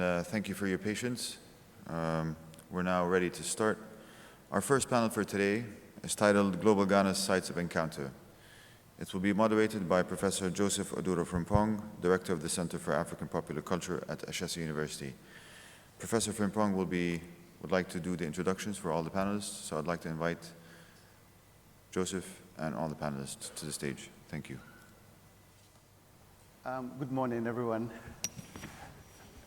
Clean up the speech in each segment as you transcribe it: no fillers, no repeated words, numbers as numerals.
and thank you for your patience. We're now ready to start. Our first panel for today is titled Global Ghana's Sites of Encounter. It will be moderated by Professor Joseph Oduro-Frimpong, Director of the Center for African Popular Culture at Ashesi University. Professor Frimpong would like to do the introductions for all the panelists, so I'd like to invite Joseph and all the panelists to the stage. Thank you. Good morning, everyone.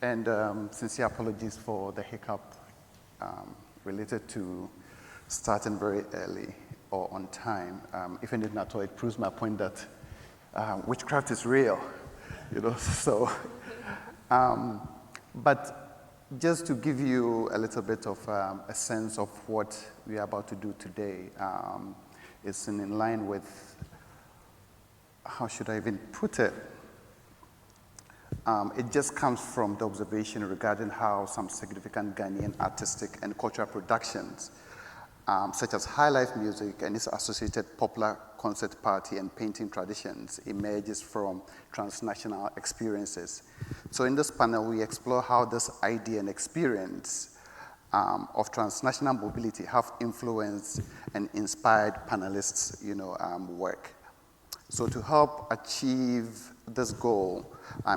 And sincere apologies for the hiccup related to starting very early or on time. If anything at all, it proves my point that witchcraft is real, so. But just to give you a little bit of a sense of what we are about to do today, it's in line with, how should I even put it? It just comes from the observation regarding how some significant Ghanaian artistic and cultural productions, such as high life music and its associated popular concert party and painting traditions, emerges from transnational experiences. So in this panel, we explore how this idea and experience of transnational mobility have influenced and inspired panelists' work. So to help achieve this goal,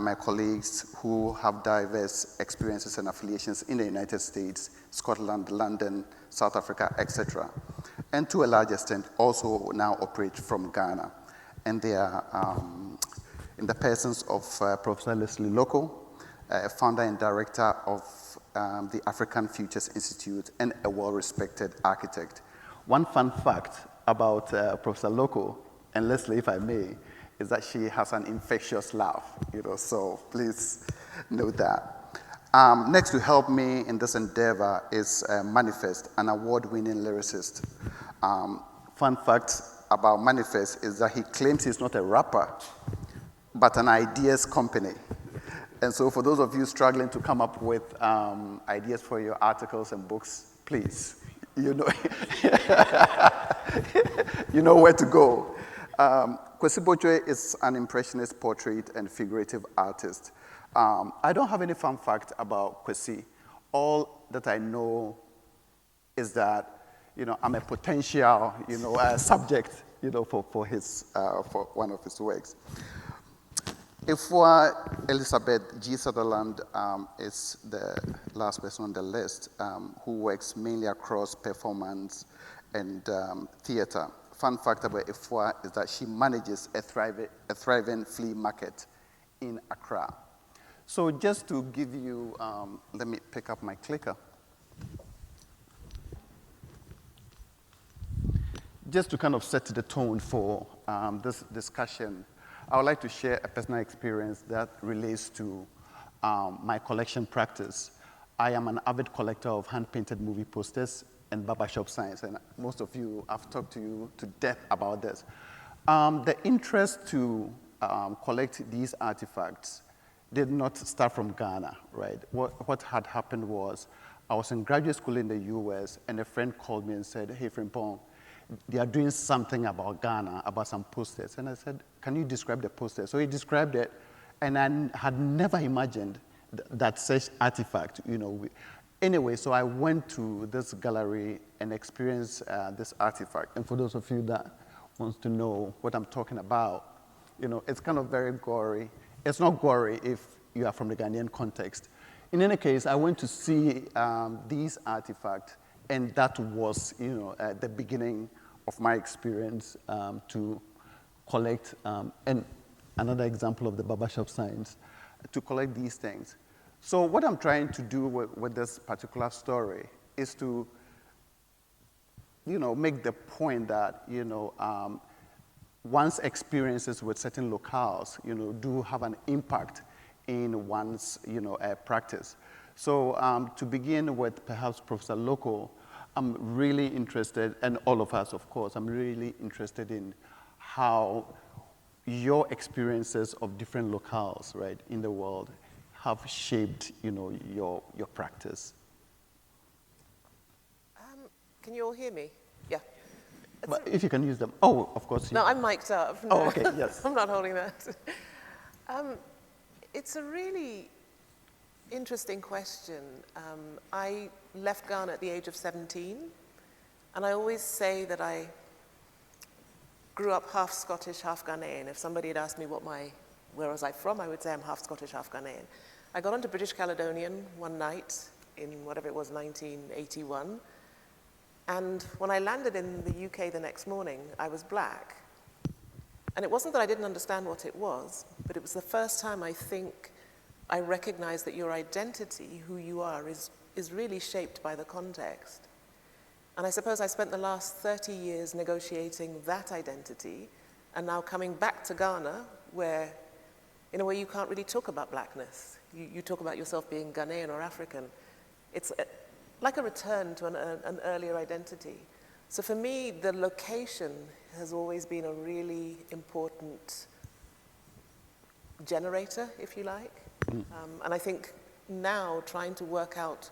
my colleagues who have diverse experiences and affiliations in the United States, Scotland, London, South Africa, etc., and to a large extent also now operate from Ghana. And they are in the persons of Professor Lesley Lokko, founder and director of the African Futures Institute and a well-respected architect. One fun fact about Professor Lokko, and Lesley, if I may, is that she has an infectious laugh, so please note that. Next to help me in this endeavor is M.anifest, an award-winning lyricist. Fun fact about M.anifest is that he claims he's not a rapper, but an ideas company. And so for those of you struggling to come up with ideas for your articles and books, please, you know where to go. Kwesi Botchway is an Impressionist portrait and figurative artist. I don't have any fun fact about Kwesi. All that I know is that, I'm a potential, subject, for one of his works. Efua Elisabeth G. Sutherland is the last person on the list who works mainly across performance and theater. Fun fact about Efua is that she manages a thriving flea market in Accra. So just to give you, let me pick up my clicker. Just to kind of set the tone for this discussion, I would like to share a personal experience that relates to my collection practice. I am an avid collector of hand-painted movie posters and barbershop signs, and most of you, I've talked to you to death about this. The interest to collect these artifacts did not start from Ghana, right? What had happened was, I was in graduate school in the US, and a friend called me and said, "Hey, Frimpong, they are doing something about Ghana, about some posters." And I said, "Can you describe the poster?" So he described it, and I had never imagined that such artifact, Anyway, so I went to this gallery and experienced this artifact. And for those of you that wants to know what I'm talking about, it's kind of very gory. It's not gory if you are from the Ghanaian context. In any case, I went to see these artifacts, and that was, the beginning of my experience to collect, and another example of the barbershop signs, to collect these things. So what I'm trying to do with this particular story is to, make the point that, one's experiences with certain locales, do have an impact in one's, practice. So to begin with, perhaps Professor Lokko, I'm really interested, and all of us, of course, I'm really interested in how your experiences of different locales, right, in the world have shaped, your practice. Can you all hear me? Yeah. But if you can use them. Oh, of course. No, I'm mic'd up. No. Oh, okay, yes. I'm not holding that. It's a really Interesting question. I left Ghana at the age of 17, and I always say that I grew up half Scottish, half Ghanaian. If somebody had asked me where was I from, I would say I'm half Scottish, half Ghanaian. I got onto British Caledonian one night in whatever it was, 1981, and when I landed in the UK the next morning, I was black. And it wasn't that I didn't understand what it was, but it was the first time I think I recognized that your identity, who you are, is really shaped by the context. And I suppose I spent the last 30 years negotiating that identity, and now coming back to Ghana, where in a way you can't really talk about blackness. You talk about yourself being Ghanaian or African. It's like a return to an earlier identity. So for me, the location has always been a really important generator, if you like. And I think now trying to work out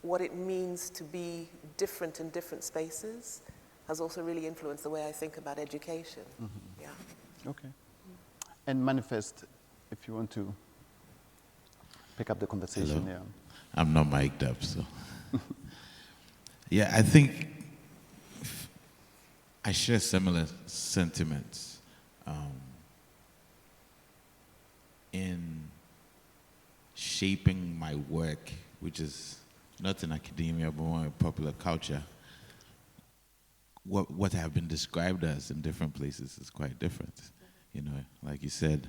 what it means to be different in different spaces has also really influenced the way I think about education. Yeah. Okay. And M.anifest, if you want to pick up the conversation. Hello. Yeah. I'm not mic'd up, so. Yeah, I think I share similar sentiments in shaping my work, which is not in academia, but more in popular culture. What have been described as in different places is quite different. You know, like you said,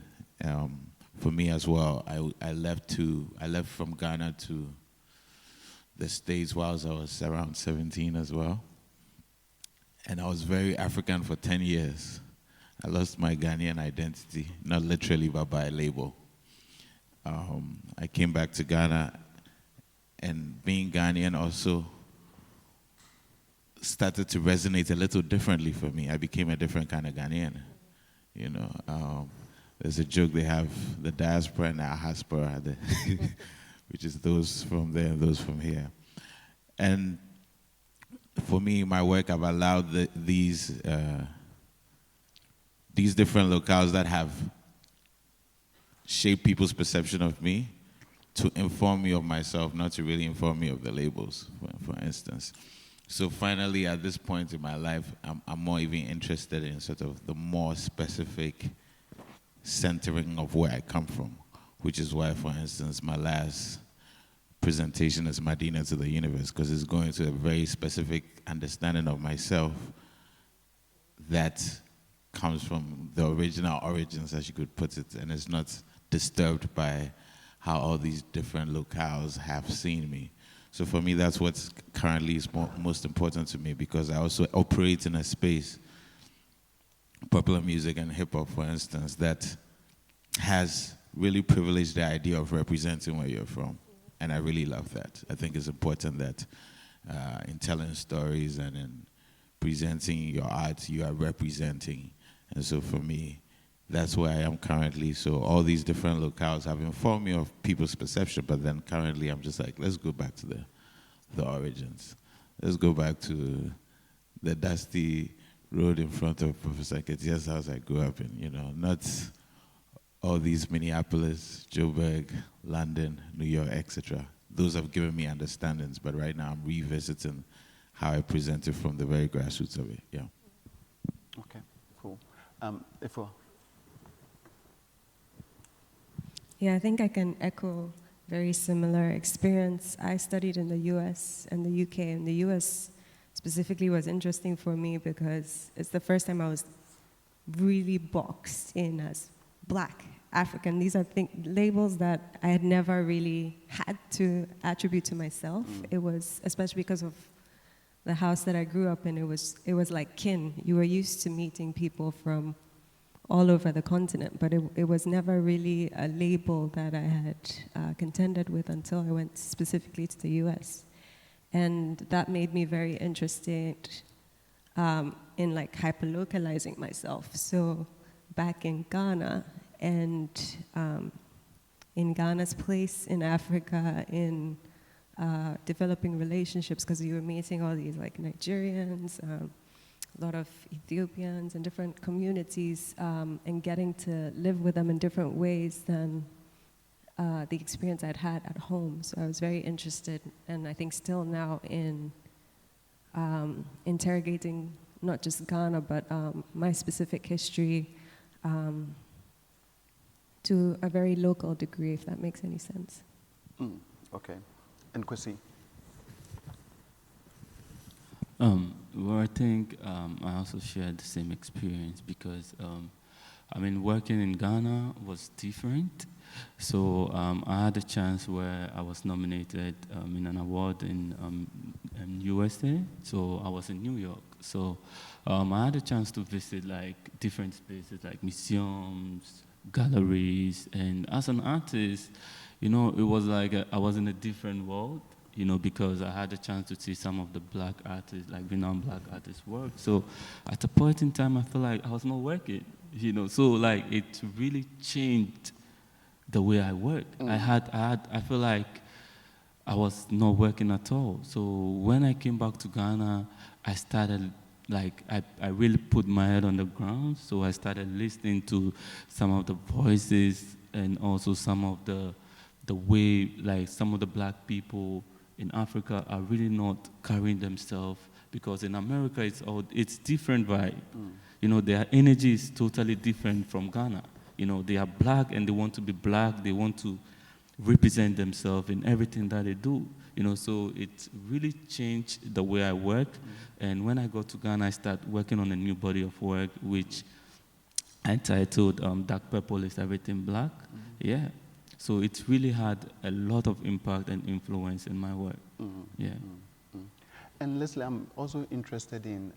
for me as well, I left from Ghana to the States whilst I was around 17 as well. And I was very African for 10 years. I lost my Ghanaian identity, not literally, but by a label. I came back to Ghana, and being Ghanaian also started to resonate a little differently for me. I became a different kind of Ghanaian. You know, there's a joke they have, the diaspora and the ahaspora, which is those from there and those from here. And for me, my work, I've allowed these different locales that have shaped people's perception of me to inform me of myself, not to really inform me of the labels, for instance. So finally, at this point in my life, I'm more even interested in sort of the more specific centering of where I come from, which is why, for instance, my last presentation is Medina to the Universe, because it's going to a very specific understanding of myself that comes from the original origins, as you could put it, and it's not disturbed by how all these different locales have seen me. So for me, that's what's currently is most important to me, because I also operate in a space, popular music and hip-hop, for instance, that has really privileged the idea of representing where you're from. And I really love that. I think it's important that in telling stories and in presenting your art, you are representing. And so for me, that's where I am currently. So all these different locales have informed me of people's perception, but then currently I'm just like, let's go back to the origins. Let's go back to the dusty road in front of Professor Ketia's house I grew up in, you know, not all these Minneapolis, Joburg, London, New York, etc. Those have given me understandings, but right now I'm revisiting how I present it from the very grassroots of it, yeah. Okay, cool. Efua. Yeah, I think I can echo very similar experience. I studied in the US and the UK, and the US specifically was interesting for me because it's the first time I was really boxed in as Black, African. These are labels that I had never really had to attribute to myself. It was, especially because of the house that I grew up in, it was like kin. You were used to meeting people from all over the continent, but it was never really a label that I had contended with until I went specifically to the US. And that made me very interested in like hyperlocalizing myself. So back in Ghana, and in Ghana's place in Africa, in developing relationships, because you were meeting all these like Nigerians, a lot of Ethiopians and different communities, and getting to live with them in different ways than the experience I'd had at home. So I was very interested, and I think still now, in interrogating not just Ghana, but my specific history to a very local degree, if that makes any sense. Okay. And Kwesi? Well, I think I also shared the same experience because, I mean, working in Ghana was different. So I had a chance where I was nominated in an award in USA. So I was in New York. So I had a chance to visit like different spaces like museums, galleries, and as an artist, you know, it was like I was in a different world, you know, because I had a chance to see some of the black artists, like renowned black artists work. So at a point in time, I felt like I was not working, you know, so like it really changed the way I work. I feel like I was not working at all. So when I came back to Ghana, I started, like, I really put my head on the ground. So I started listening to some of the voices and also some of the way, like, some of the black people in Africa are really not carrying themselves, because in America it's different vibe. You know, their energy is totally different from Ghana. You know, they are black and they want to be black. They want to represent themselves in everything that they do. You know, so it really changed the way I work. And when I got to Ghana, I started working on a new body of work, which I titled Dark Purple is Everything Black. Yeah. So it really had a lot of impact and influence in my work. Yeah. And Lesley, I'm also interested in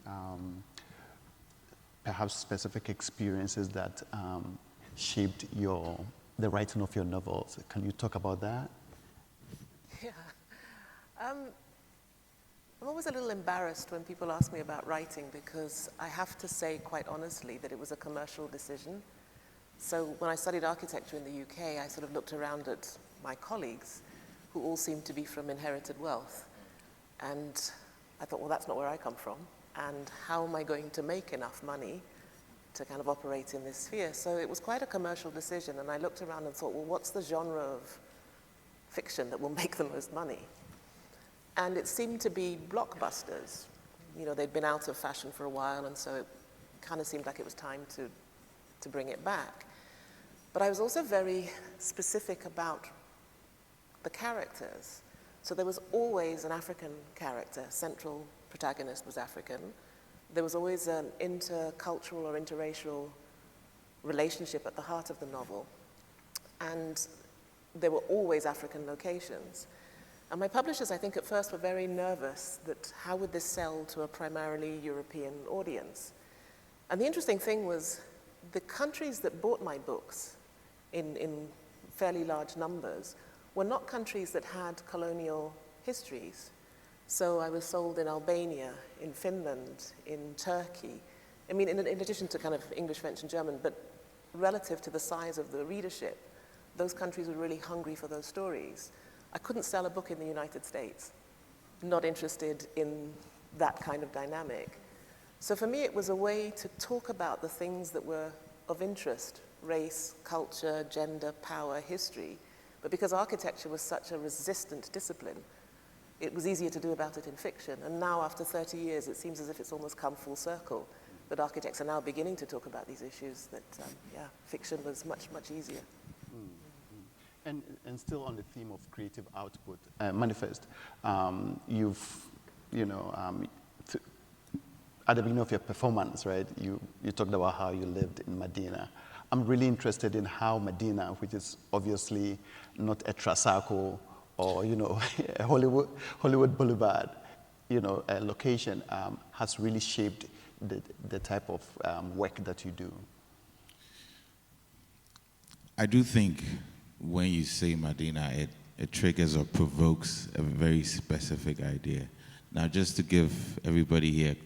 perhaps specific experiences that shaped the writing of your novels. Can you talk about that? Yeah. I'm always a little embarrassed when people ask me about writing, because I have to say quite honestly that it was a commercial decision. So when I studied architecture in the UK, I sort of looked around at my colleagues who all seemed to be from inherited wealth. And I thought, well, that's not where I come from. And how am I going to make enough money to kind of operate in this sphere? So it was quite a commercial decision. And I looked around and thought, well, what's the genre of fiction that will make the most money? And it seemed to be blockbusters. You know, they'd been out of fashion for a while, and so it kind of seemed like it was time to bring it back. But I was also very specific about the characters. So there was always an African character. Central protagonist was African. There was always an intercultural or interracial relationship at the heart of the novel. And there were always African locations. And my publishers, I think, at first were very nervous that how would this sell to a primarily European audience? And the interesting thing was the countries that bought my books in fairly large numbers were not countries that had colonial histories. So I was sold in Albania, in Finland, in Turkey. I mean, in addition to kind of English, French, and German, but relative to the size of the readership, those countries were really hungry for those stories. I couldn't sell a book in the United States, not interested in that kind of dynamic. So for me, it was a way to talk about the things that were of interest: race, culture, gender, power, history. But because architecture was such a resistant discipline, it was easier to do about it in fiction. And now, after 30 years, it seems as if it's almost come full circle, that architects are now beginning to talk about these issues, that, fiction was much, much easier. And still on the theme of creative output, Manifest, at the beginning of your performance, right, you talked about how you lived in Medina. I'm really interested in how Medina, which is obviously not a Trasaco or, a Hollywood Boulevard, a location, has really shaped the type of work that you do. I do think when you say Medina, it triggers or provokes a very specific idea. Now, just to give everybody here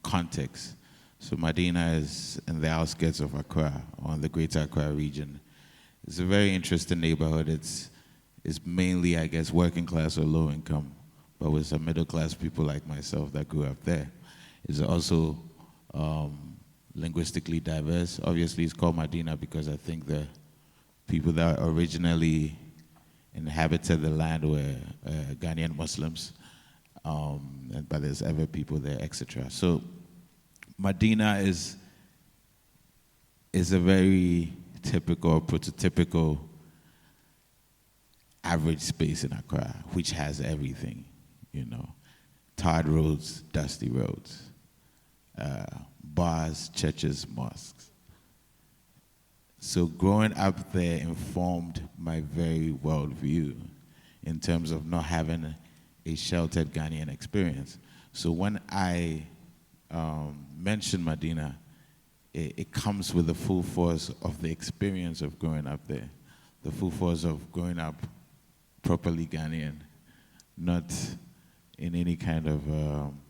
context, so Medina is in the outskirts of Accra, or in the Greater Accra region. It's a very interesting neighborhood. It's mainly, I guess, working class or low income, but with some middle class people like myself that grew up there. It's also linguistically diverse. Obviously, it's called Medina because I think the people that originally inhabited the land were Ghanaian Muslims, but there's other people there, etc. So Medina is a very typical, prototypical average space in Accra, which has everything, you know. Tarred roads, dusty roads, bars, churches, mosques. So growing up there informed my very worldview in terms of not having a sheltered Ghanaian experience. So when I mention Medina, it comes with the full force of the experience of growing up there, the full force of growing up properly Ghanaian, not in any kind of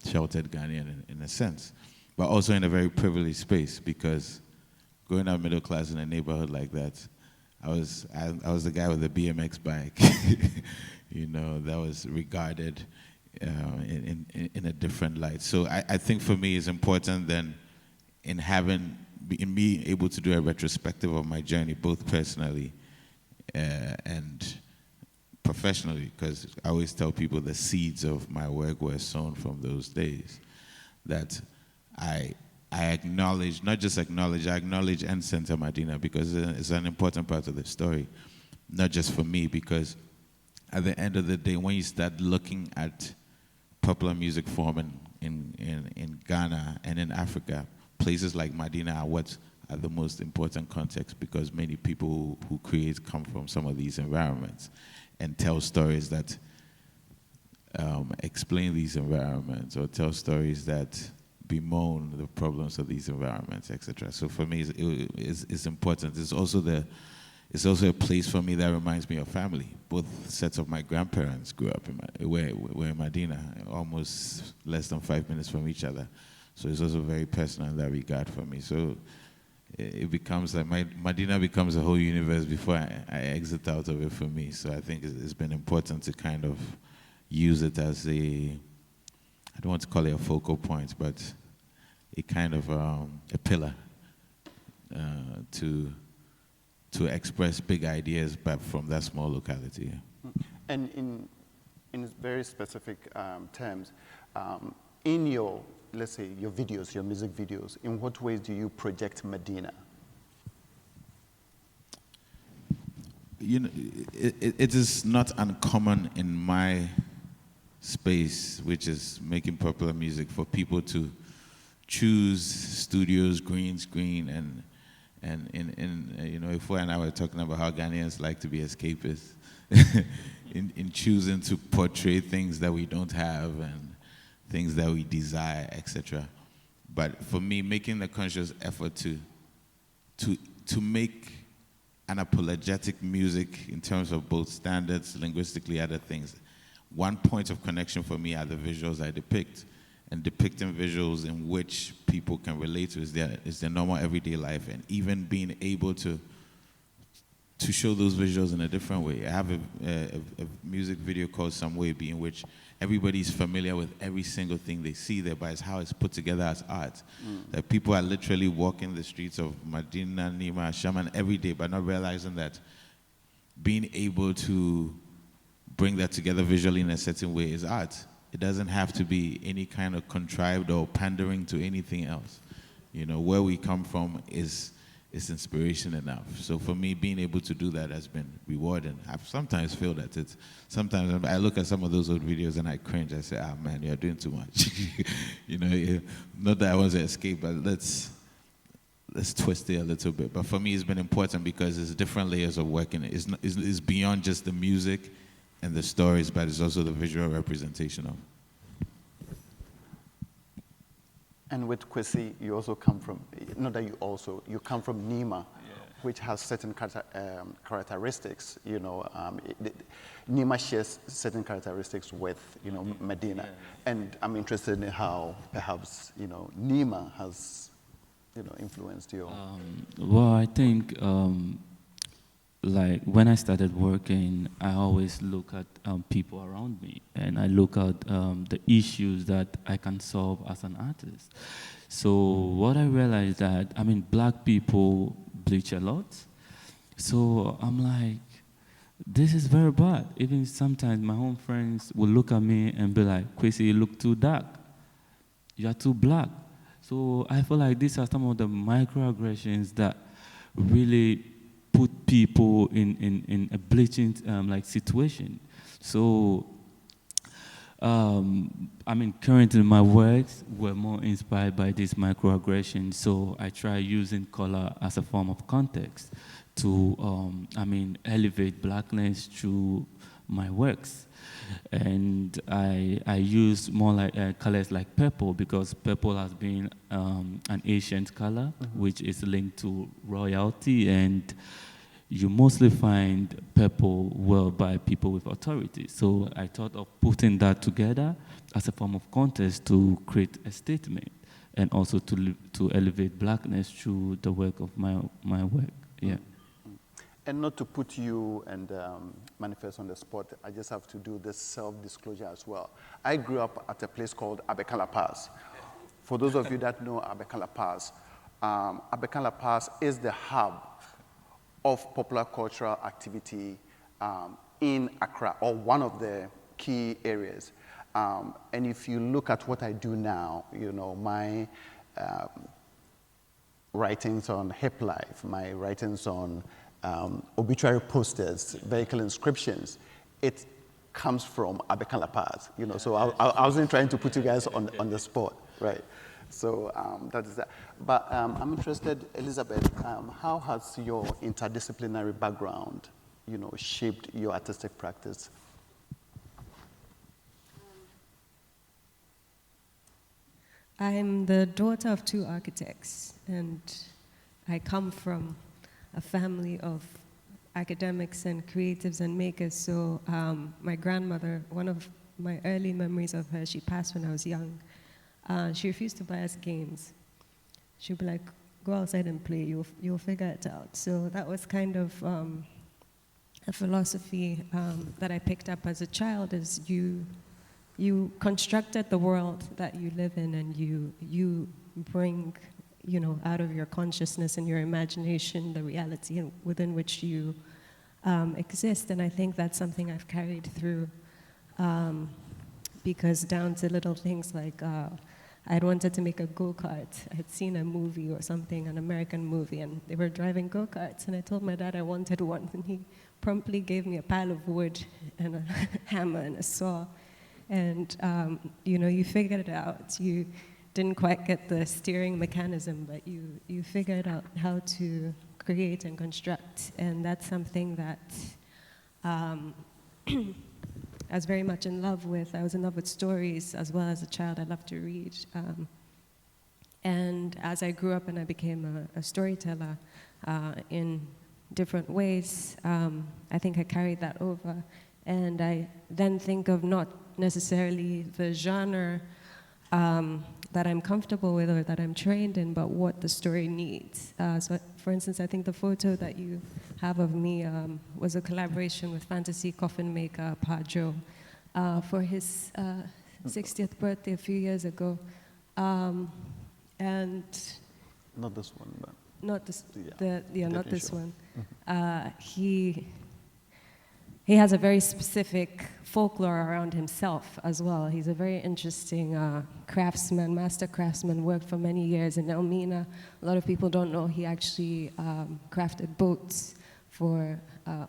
sheltered Ghanaian in a sense, but also in a very privileged space, because growing up middle class in a neighborhood like that, I was the guy with the BMX bike, you know, that was regarded in a different light. So I think for me it's important then in being able to do a retrospective of my journey, both personally and professionally, because I always tell people the seeds of my work were sown from those days, that I acknowledge, not just acknowledge, I acknowledge and center Medina because it's an important part of the story, not just for me, because at the end of the day, when you start looking at popular music form in Ghana and in Africa, places like Medina are what are the most important context, because many people who create come from some of these environments and tell stories that explain these environments, or tell stories that bemoan the problems of these environments, etc. So for me, it's important. It's also a place for me that reminds me of family. Both sets of my grandparents grew up were in Medina, almost less than 5 minutes from each other. So it's also very personal in that regard for me. So it becomes like Medina becomes a whole universe before I exit out of it for me. So I think it's been important to kind of use it as I don't want to call it a focal point, but a kind of a pillar to express big ideas, but from that small locality. And in very specific terms, in your, let's say, your videos, your music videos, in what ways do you project Medina? You know, it is not uncommon in my space, which is making popular music, for people to choose studios, green screen, and you know, Efua and I were talking about how Ghanaians like to be escapists in choosing to portray things that we don't have and things that we desire, etc. But for me, making the conscious effort to make unapologetic music in terms of both standards, linguistically, other things, one point of connection for me are the visuals I depict, and depicting visuals in which people can relate to is their normal everyday life, and even being able to show those visuals in a different way. I have a music video called Some Way Be, in which everybody's familiar with every single thing they see there, but it's how it's put together as art. That people are literally walking the streets of Medina, Nima, Shaman every day, but not realizing that being able to bring that together visually in a certain way is art. It doesn't have to be any kind of contrived or pandering to anything else. You know, where we come from is inspiration enough. So for me, being able to do that has been rewarding. I've sometimes feel that it's, sometimes I look at some of those old videos and I cringe. I say, ah, man, you're doing too much. You know, not that I want to escape, but let's twist it a little bit. But for me, it's been important because there's different layers of work in it. It's beyond just the music and the stories, but it's also the visual representation of. And with Kwesi, you also come from, not that you come from Nima, which has certain characteristics, you know. Nima shares certain characteristics with, you know, Medina. And I'm interested in how perhaps, you know, Nima has, you know, influenced you. Well, I think, like, when I started working, I always look at people around me, and I look at the issues that I can solve as an artist. So what I realized that, I mean, black people bleach a lot. So I'm like, this is very bad. Even sometimes my own friends will look at me and be like, Kwesi, you look too dark. You are too black. So I feel like these are some of the microaggressions that really put people in a bleaching like situation. So, I mean, currently my works were more inspired by these microaggressions. So I try using color as a form of context to, I mean, elevate blackness through my works. And I use more like colors like purple, because purple has been an ancient color, which is linked to royalty, and you mostly find purple worn by people with authority. So I thought of putting that together as a form of context to create a statement, and also to elevate blackness through the work of my work. Yeah. And not to put you and M.anifest on the spot, I just have to do this self-disclosure as well. I grew up at a place called Abekala Pass. For those of you that know Abekala Pass, Abekala Pass is the hub of popular cultural activity in Accra, or one of the key areas. And if you look at what I do now, you know, my writings on hip life, my writings on obituary posters, vehicle inscriptions, it comes from Abekala Pass, you know. So I wasn't trying to put you guys on the spot, right? So that is that. But I'm interested, Elisabeth, how has your interdisciplinary background, you know, shaped your artistic practice? I'm the daughter of 2 architects, and I come from a family of academics and creatives and makers. So my grandmother, one of my early memories of her, she passed when I was young. She refused to buy us games. She'd be like, go outside and play, you'll figure it out. So that was kind of a philosophy that I picked up as a child, is you constructed the world that you live in, and you bring, you know, out of your consciousness and your imagination the reality within which you exist. And I think that's something I've carried through, because down to little things like I'd wanted to make a go-kart. I had seen a movie or something, an American movie, and they were driving go-karts, and I told my dad I wanted one, and he promptly gave me a pile of wood and a hammer and a saw. And, you know, you figured it out. You didn't quite get the steering mechanism, but you figured out how to create and construct. And that's something that I was very much in love with. I was in love with stories as well. As a child, I loved to read. And as I grew up and I became a storyteller in different ways, I think I carried that over. And I then think of not necessarily the genre that I'm comfortable with or that I'm trained in, but what the story needs. So, for instance, I think the photo that you have of me was a collaboration with fantasy coffin maker Padjo for his 60th birthday a few years ago. And not this one, but not this, yeah, not this sure. one. He has a very specific folklore around himself as well. He's a very interesting craftsman, master craftsman, worked for many years in Elmina. A lot of people don't know he actually crafted boats for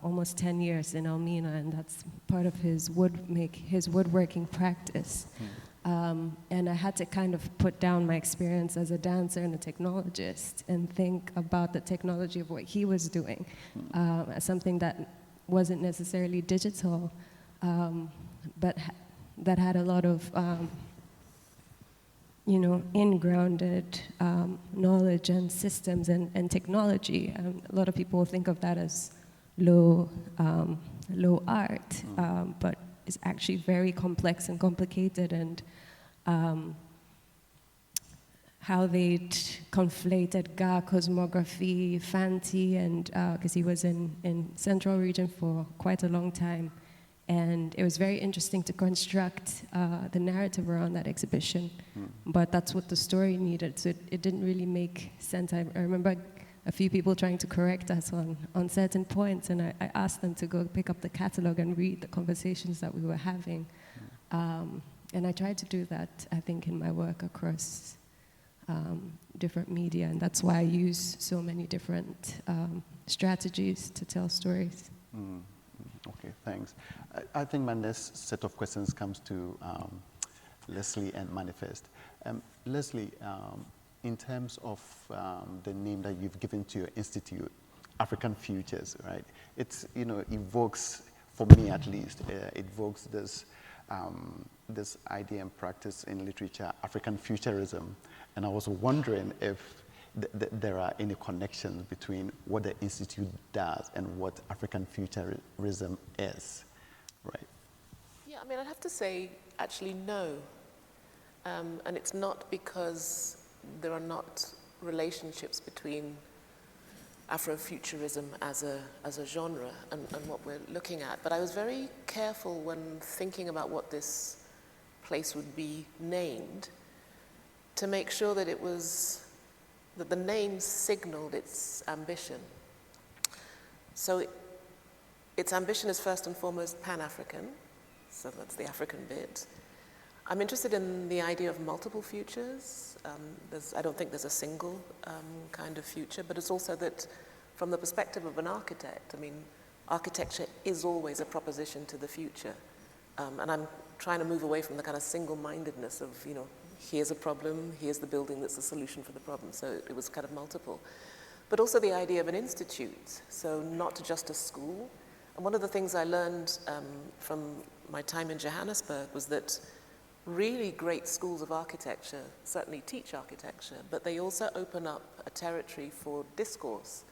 almost 10 years in Elmina, and that's part of his woodworking practice. And I had to kind of put down my experience as a dancer and a technologist and think about the technology of what he was doing as something that wasn't necessarily digital, but that had a lot of, you know, in-grounded knowledge and systems and technology. A lot of people think of that as low art, but it's actually very complex and complicated, and how they'd conflated Ga cosmography, Fanti, and because he was in Central Region for quite a long time. And it was very interesting to construct the narrative around that exhibition. But that's what the story needed, so it didn't really make sense. I remember a few people trying to correct us on certain points, and I asked them to go pick up the catalog and read the conversations that we were having. And I tried to do that, I think, in my work across different media, and that's why I use so many different strategies to tell stories. Okay, thanks. I think my next set of questions comes to Lesley and M.anifest. Lesley, in terms of the name that you've given to your institute, African Futures, right? It's, evokes, for me at least, evokes this idea and practice in literature, African futurism. And I was wondering if there are any connections between what the institute does and what African futurism is, right? Yeah, I mean, I'd have to say, actually, no. And it's not because there are not relationships between Afrofuturism as a genre and what we're looking at. But I was very careful when thinking about what this place would be named to make sure that that the name signaled its ambition. So its ambition is first and foremost Pan-African, so that's the African bit. I'm interested in the idea of multiple futures. I don't think there's a single kind of future, but it's also that from the perspective of an architect, I mean, architecture is always a proposition to the future. And I'm trying to move away from the kind of single-mindedness of, here's a problem, here's the building that's the solution for the problem. So it was kind of multiple. But also the idea of an institute, so not just a school. And one of the things I learned from my time in Johannesburg was that really great schools of architecture certainly teach architecture, but they also open up a territory for discourse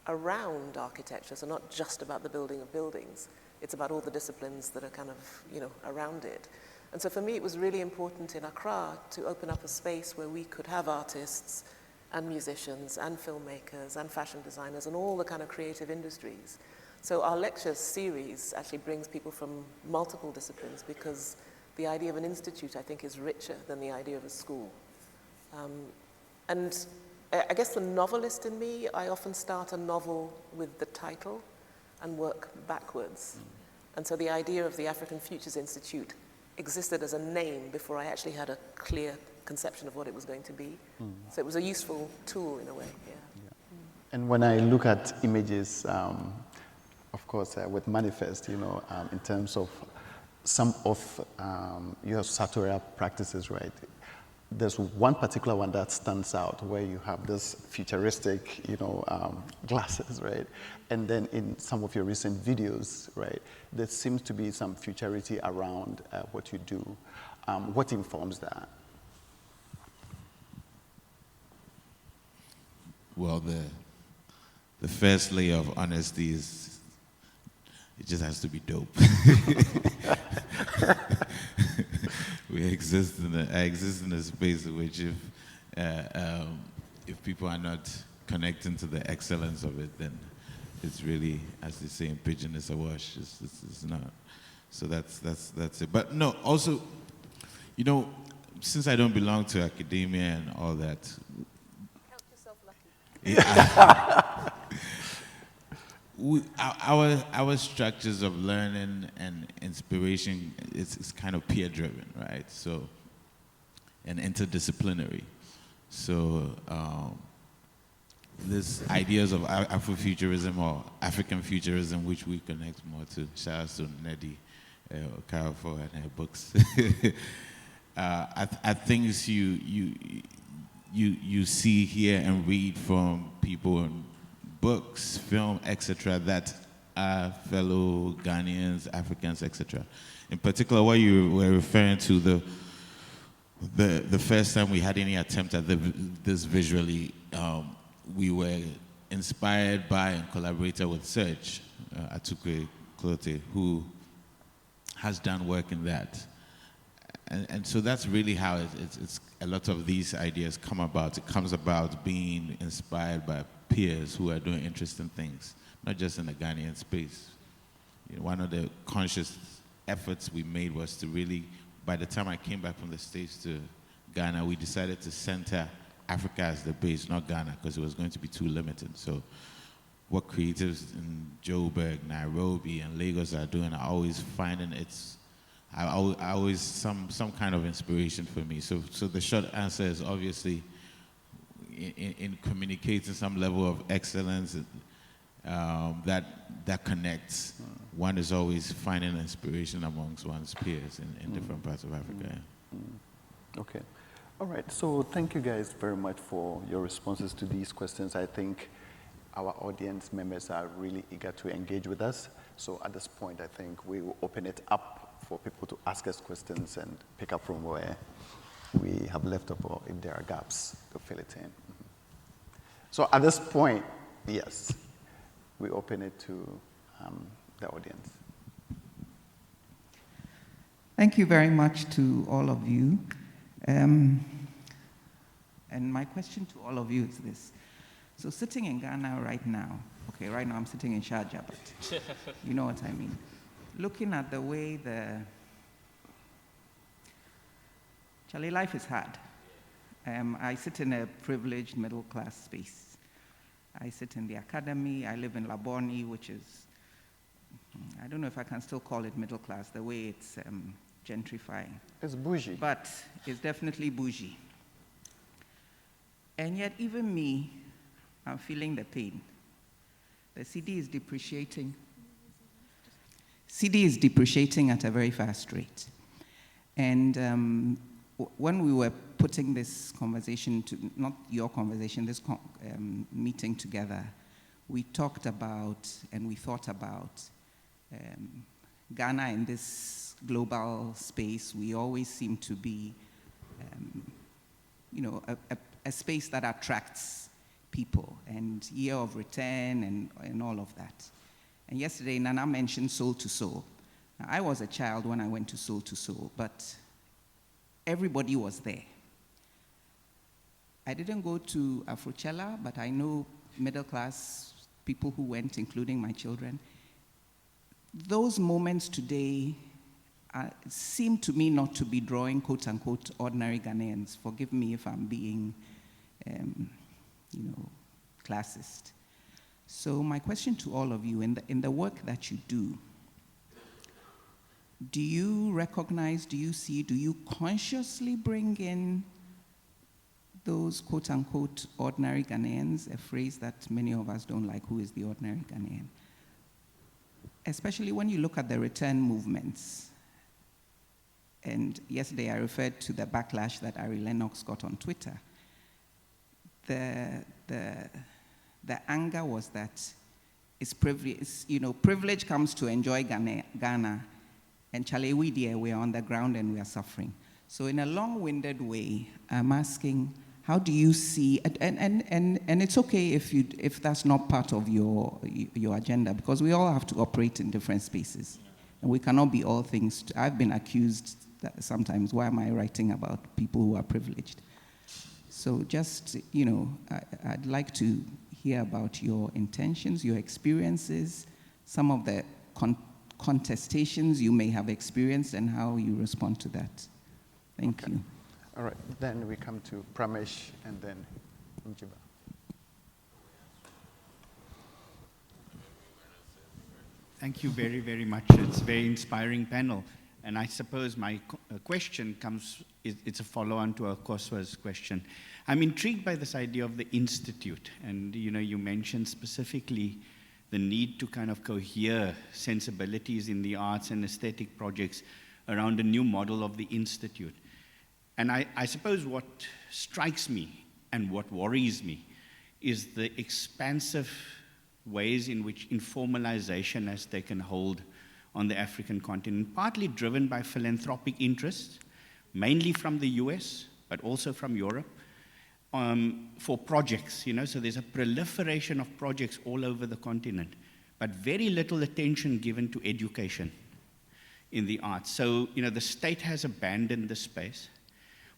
around architecture, so not just about the building of buildings. It's about all the disciplines that are kind of, around it. And so for me, it was really important in Accra to open up a space where we could have artists and musicians and filmmakers and fashion designers and all the kind of creative industries. So our lecture series actually brings people from multiple disciplines because the idea of an institute, I think, is richer than the idea of a school. And I guess the novelist in me, I often start a novel with the title and work backwards. And so the idea of the African Futures Institute existed as a name before I actually had a clear conception of what it was going to be. So it was a useful tool in a way, yeah. And when I look at images, of course, with M.anifest, in terms of some of your sartorial practices, right? There's one particular one that stands out where you have this futuristic, glasses, right? And then in some of your recent videos, right, there seems to be some futurity around what you do. What informs that? Well, the first layer of honesty is it just has to be dope. I exist in a space in which if people are not connecting to the excellence of it, then it's really, as they say in pidgin, it's a wash. It's not. So that's it. But no, also, since I don't belong to academia and all that. Count yourself lucky. Yeah. Our structures of learning and inspiration is kind of peer driven, right? So, and interdisciplinary. So, these ideas of Afrofuturism or African futurism, which we connect more to, shout out to Nedi Carrefour and her books, are things you see, hear, and read from people in books, film, etc., that are fellow Ghanaians, Africans, etc. In particular, what you were referring to, the first time we had any attempt at this visually, we were inspired by and collaborated with Serge Atukwe Clote, who has done work in that. And so that's really how it's a lot of these ideas come about. It comes about being inspired by peers who are doing interesting things, not just in the Ghanaian space. One of the conscious efforts we made was to really, by the time I came back from the States to Ghana, we decided to center Africa as the base, not Ghana, because it was going to be too limited. So what creatives in Joburg, Nairobi, and Lagos are doing, I always finding I always some kind of inspiration for me. So the short answer is obviously in communicating some level of excellence that connects. One is always finding inspiration amongst one's peers in different parts of Africa. Okay. All right. So thank you guys very much for your responses to these questions. I think our audience members are really eager to engage with us. So at this point, I think we will open it up for people to ask us questions and pick up from where we have left off, or if there are gaps to fill it in. So at this point, yes, we open it to the audience. Thank you very much to all of you. And my question to all of you is this. So sitting in Ghana right now, okay, right now I'm sitting in Sharjah, but you know what I mean. Looking at the way Charlie, life is hard. I sit in a privileged middle-class space. I sit in the academy. I live in Laboni, which is, I don't know if I can still call it middle class, the way it's gentrifying. It's bougie. But it's definitely bougie. And yet, even me, I'm feeling the pain. The CD is depreciating. CD is depreciating at a very fast rate. And when we were putting this conversation, not your conversation, this meeting together, we talked about and we thought about Ghana in this global space. We always seem to be, a space that attracts people, and year of return and all of that. And yesterday, Nana mentioned Soul to Soul. Now, I was a child when I went to Soul to Soul, but everybody was there. I didn't go to Afrochella, but I know middle-class people who went, including my children. Those moments today seem to me not to be drawing, quote-unquote, ordinary Ghanaians. Forgive me if I'm being, classist. So my question to all of you, in the work that you do you recognize, do you see, do you consciously bring in those quote-unquote ordinary Ghanaians, a phrase that many of us don't like, who is the ordinary Ghanaian? Especially when you look at the return movements. And yesterday I referred to the backlash that Ari Lennox got on Twitter. The anger was that it's privilege, privilege comes to enjoy Ghana, and Charlie, we're on the ground and we are suffering. So in a long-winded way, I'm asking, how do you see, and it's okay if that's not part of your agenda, because we all have to operate in different spaces, and we cannot be all things. I've been accused that sometimes, why am I writing about people who are privileged? So just, I'd like to hear about your intentions, your experiences, some of the contestations you may have experienced, and how you respond to that. Thank you. All right, then we come to Pramesh and then Njiba. Thank you very, very much. It's a very inspiring panel. And I suppose my question it's a follow-on to Akoswa's question. I'm intrigued by this idea of the institute. And, you mentioned specifically the need to kind of cohere sensibilities in the arts and aesthetic projects around a new model of the institute. And I suppose what strikes me and what worries me is the expansive ways in which informalization has taken hold on the African continent, partly driven by philanthropic interests, mainly from the US, but also from Europe, for projects, so there's a proliferation of projects all over the continent, but very little attention given to education in the arts. So, the state has abandoned the space.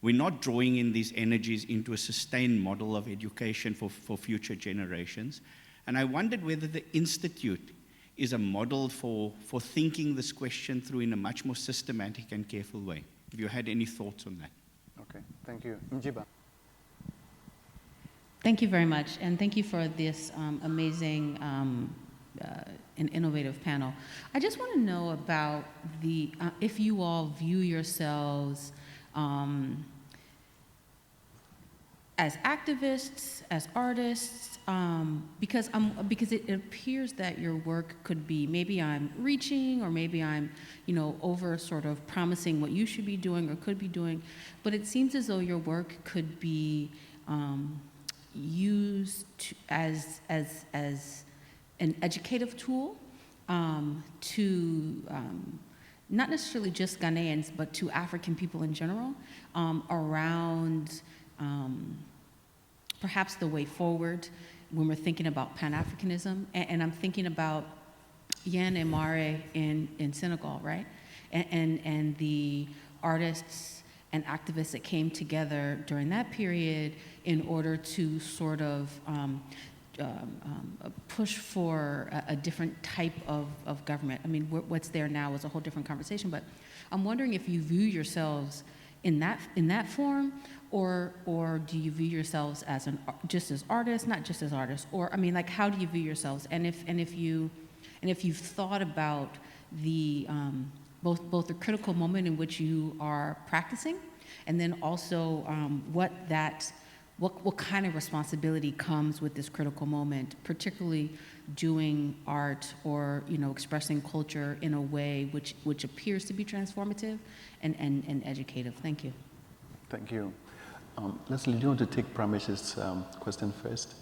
We're not drawing in these energies into a sustained model of education for future generations. And I wondered whether the Institute is a model for thinking this question through in a much more systematic and careful way. Have you had any thoughts on that? Okay, thank you. Njiba. Thank you very much, and thank you for this amazing and innovative panel. I just want to know about the, if you all view yourselves as activists, as artists, because it appears that your work could be, maybe I'm reaching, or maybe I'm, over sort of promising what you should be doing or could be doing, but it seems as though your work could be used as an educative tool to not necessarily just Ghanaians, but to African people in general, around perhaps the way forward when we're thinking about Pan-Africanism. And I'm thinking about Yen and Mare in Senegal, right? And the artists and activists that came together during that period in order to sort of push for a different type of government. I mean, what's there now is a whole different conversation, but I'm wondering if you view yourselves in that form, or do you view yourselves as just as artists, not just as artists, or I mean, like, how do you view yourselves? And if you've thought about the both the critical moment in which you are practicing, and then also what kind of responsibility comes with this critical moment, particularly doing art or expressing culture in a way which appears to be transformative and educative. Thank you. Thank you. Lesley, do you want to take Pramesh's question first?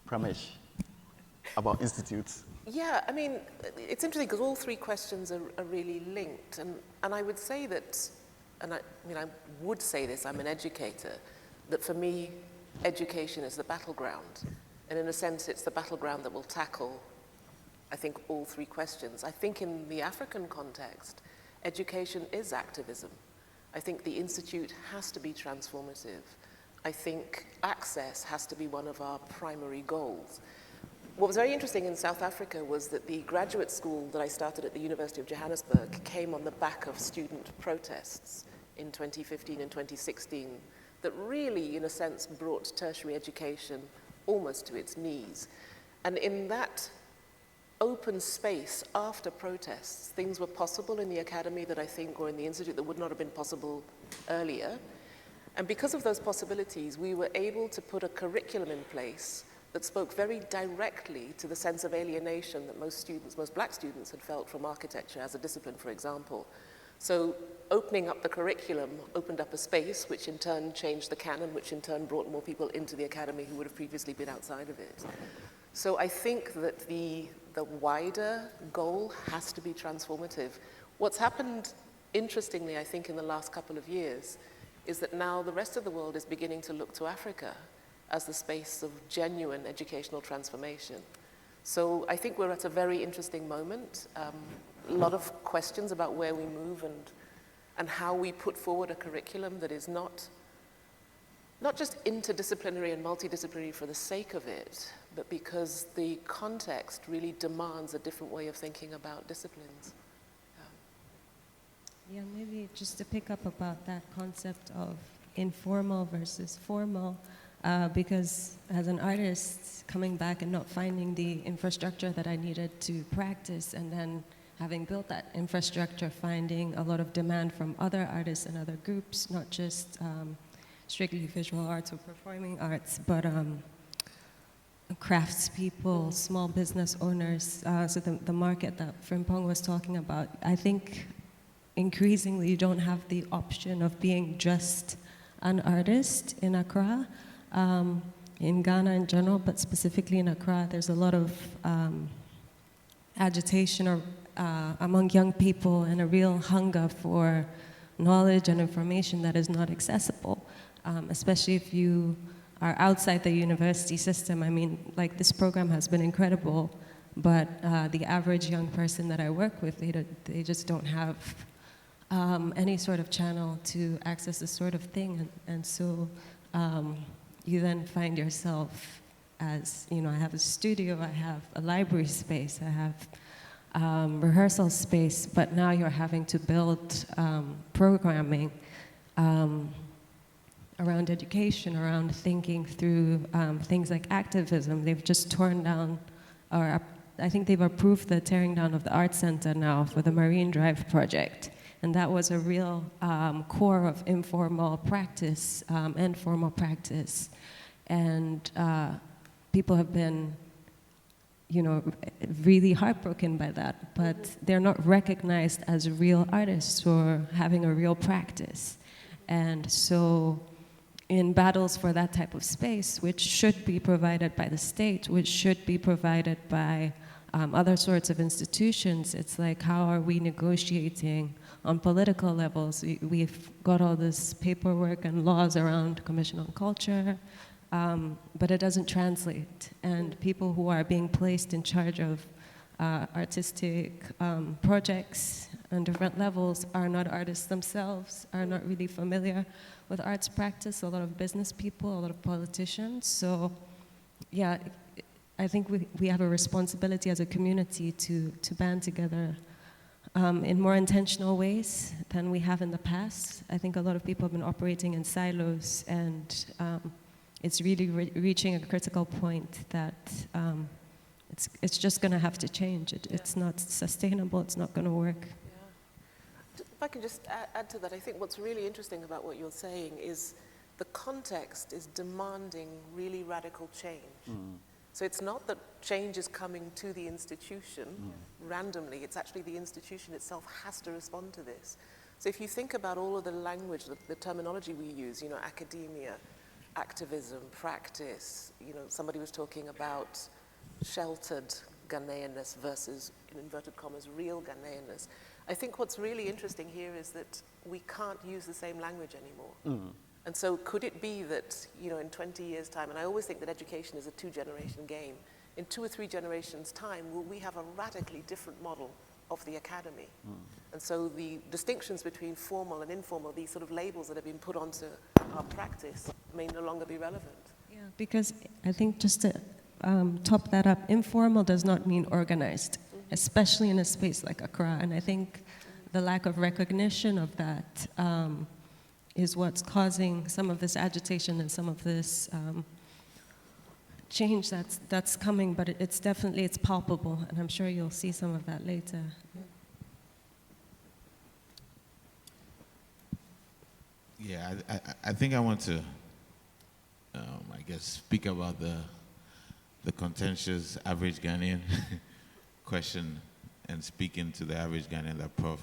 Pramesh, about institutes. Yeah, I mean, it's interesting because all three questions are really linked, and I would say that, and I would say this, I'm an educator, that for me, education is the battleground. And in a sense, it's the battleground that will tackle, I think, all three questions. I think in the African context, education is activism. I think the Institute has to be transformative. I think access has to be one of our primary goals. What was very interesting in South Africa was that the graduate school that I started at the University of Johannesburg came on the back of student protests in 2015 and 2016 that really, in a sense, brought tertiary education almost to its knees. And in that open space after protests, things were possible in the academy that I think, or in the institute, that would not have been possible earlier. And because of those possibilities, we were able to put a curriculum in place that spoke very directly to the sense of alienation that most black students had felt from architecture as a discipline, for example. So opening up the curriculum opened up a space, which in turn changed the canon, which in turn brought more people into the academy who would have previously been outside of it. So I think that the wider goal has to be transformative. What's happened, interestingly, I think, in the last couple of years, is that now the rest of the world is beginning to look to Africa as the space of genuine educational transformation. So I think we're at a very interesting moment. A lot of questions about where we move and how we put forward a curriculum that is not just interdisciplinary and multidisciplinary for the sake of it, but because the context really demands a different way of thinking about disciplines. Yeah, maybe just to pick up about that concept of informal versus formal, because as an artist, coming back and not finding the infrastructure that I needed to practice, and then having built that infrastructure, finding a lot of demand from other artists and other groups, not just strictly visual arts or performing arts, but craftspeople, small business owners. So the market that Frimpong was talking about, I think increasingly you don't have the option of being just an artist in Accra. In Ghana in general, but specifically in Accra, there's a lot of agitation among young people and a real hunger for knowledge and information that is not accessible, especially if you are outside the university system. I mean, like, this program has been incredible, but the average young person that I work with, they just don't have any sort of channel to access this sort of thing. And so you then find yourself as, I have a studio, I have a library space, I have rehearsal space, but now you're having to build programming around education, around thinking through things like activism. They've just torn down, or I think they've approved the tearing down of the Art Center now for the Marine Drive project. And that was a real core of informal practice and formal practice. And people have been, really heartbroken by that, but they're not recognized as real artists or having a real practice. And so in battles for that type of space, which should be provided by the state, which should be provided by other sorts of institutions, it's like, how are we negotiating on political levels? We've got all this paperwork and laws around Commission on Culture, but it doesn't translate. And people who are being placed in charge of artistic projects on different levels are not artists themselves, are not really familiar with arts practice, a lot of business people, a lot of politicians. So yeah, I think we have a responsibility as a community to band together in more intentional ways than we have in the past. I think a lot of people have been operating in silos, and it's really reaching a critical point that it's just going to have to change. It's not sustainable, it's not going to work. Yeah. If I can just add to that, I think what's really interesting about what you're saying is the context is demanding really radical change. So it's not that change is coming to the institution randomly, it's actually the institution itself has to respond to this. So if you think about all of the language, the terminology we use, academia, activism, practice, somebody was talking about sheltered Ghanaianness versus, in inverted commas, real Ghanaianness. I think what's really interesting here is that we can't use the same language anymore. And so could it be that, in 20 years' time, and I always think that education is a 2-generation game, in 2 or 3 generations' time, will we have a radically different model of the academy? And so the distinctions between formal and informal, these sort of labels that have been put onto our practice, may no longer be relevant. Yeah, because I think just to top that up, informal does not mean organized, especially in a space like Accra. And I think the lack of recognition of that is what's causing some of this agitation and some of this change that's coming, but it's definitely, it's palpable, and I'm sure you'll see some of that later. Yeah, I think I want to, speak about the contentious average Ghanaian question and speaking to the average Ghanaian that Prof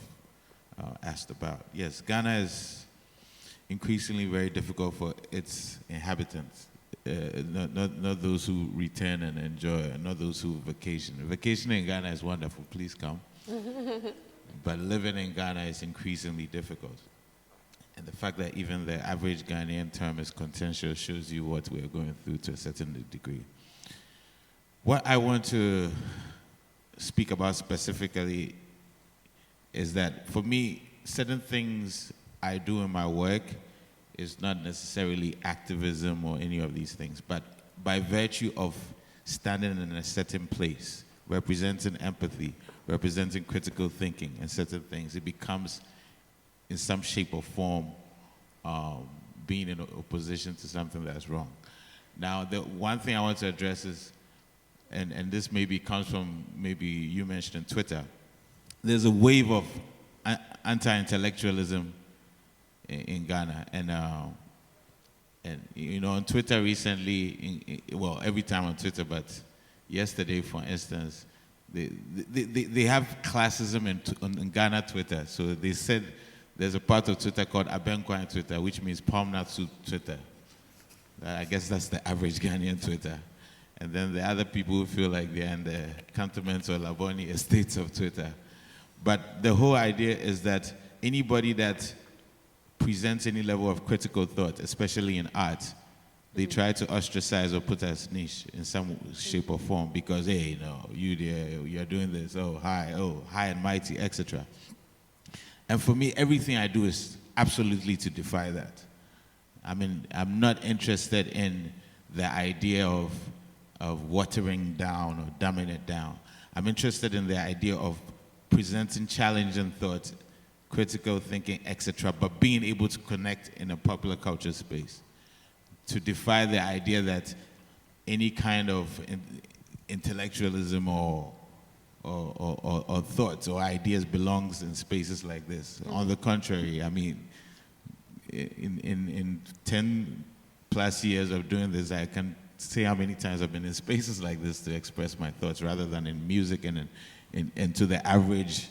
asked about. Yes, Ghana is increasingly very difficult for its inhabitants, not those who return and enjoy, not those who vacation. Vacationing in Ghana is wonderful, please come. But living in Ghana is increasingly difficult. And the fact that even the average Ghanaian term is contentious shows you what we're going through to a certain degree. What I want to speak about specifically is that for me, certain things I do in my work is not necessarily activism or any of these things, but by virtue of standing in a certain place, representing empathy, representing critical thinking and certain things, it becomes in some shape or form being in opposition to something that's wrong. Now, the one thing I want to address is, and this maybe comes from, maybe you mentioned Twitter, there's a wave of anti-intellectualism in Ghana, and on Twitter recently, well, every time on Twitter, but yesterday, for instance, they have classism in Ghana Twitter. So they said there's a part of Twitter called Abenkwan Twitter, which means Palm Natsu Twitter. I guess that's the average Ghanaian Twitter. And then the other people who feel like they're in the cantonments or Laboni estates of Twitter. But the whole idea is that anybody that presents any level of critical thought, especially in art, they try to ostracize or put as niche in some shape or form because, hey, no, you're doing this, high and mighty, etc. And for me, everything I do is absolutely to defy that. I mean, I'm not interested in the idea of watering down or dumbing it down. I'm interested in the idea of presenting challenging thought, critical thinking, etc., but being able to connect in a popular culture space. to defy the idea that any kind of intellectualism or thoughts or ideas belongs in spaces like this. On the contrary, I mean, in 10 plus years of doing this, I can say how many times I've been in spaces like this to express my thoughts rather than in music and to the average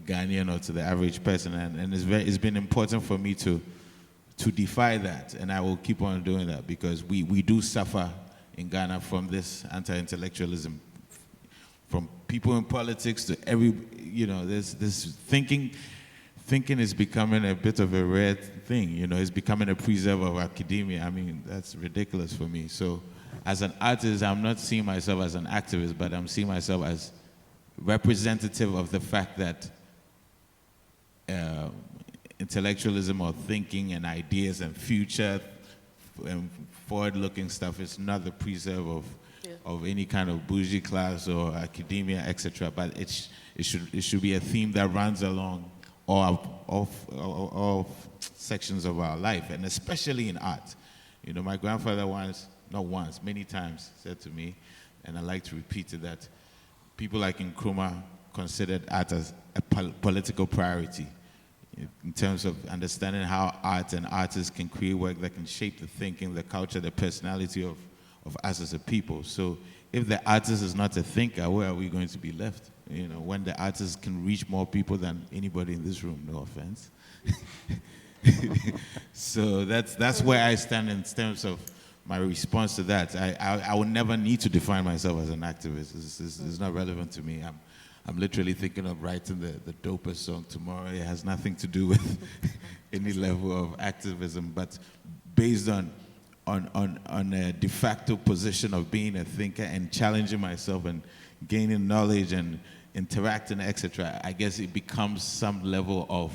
Ghanaian or to the average person. And it's been important for me to defy that, and I will keep on doing that because we do suffer in Ghana from this anti-intellectualism, from people in politics to this thinking is becoming a bit of a rare thing, it's becoming a preserve of academia. I mean, that's ridiculous for me. So as an artist, I'm not seeing myself as an activist, but I'm seeing myself as representative of the fact that intellectualism or thinking and ideas and future and forward-looking stuff is not the preserve of any kind of bougie class or academia, etc. But it should be a theme that runs along all sections of our life, and especially in art. My grandfather many times said to me, and I like to repeat it, that people like Nkrumah considered art as a political priority in terms of understanding how art and artists can create work that can shape the thinking, the culture, the personality of us as a people. So if the artist is not a thinker, where are we going to be left? When the artist can reach more people than anybody in this room, no offense. So that's where I stand in terms of my response to that. I will never need to define myself as an activist. It's not relevant to me. I'm literally thinking of writing the dopest song tomorrow. It has nothing to do with any level of activism, but based on a de facto position of being a thinker and challenging myself and gaining knowledge and interacting, etc. I guess it becomes some level of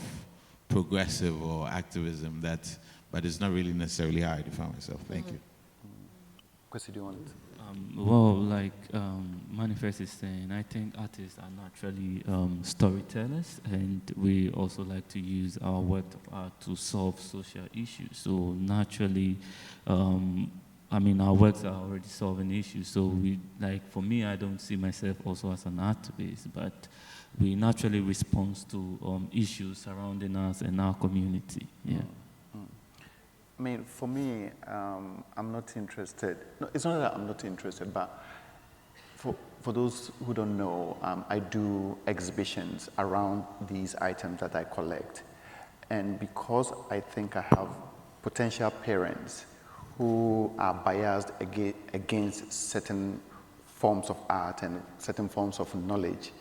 progressive or activism but it's not really necessarily how I define myself. Thank you. Kwesi, do you want it? Well, like M.anifest is saying, I think artists are naturally storytellers, and we also like to use our work of art to solve social issues. So naturally, our works are already solving issues. So for me, I don't see myself also as an activist, but we naturally respond to issues surrounding us and our community. Yeah. I mean, for me, I'm not interested. No, it's not that I'm not interested, but for those who don't know, I do exhibitions around these items that I collect. And because I think I have potential parents who are biased against certain forms of art and certain forms of knowledge,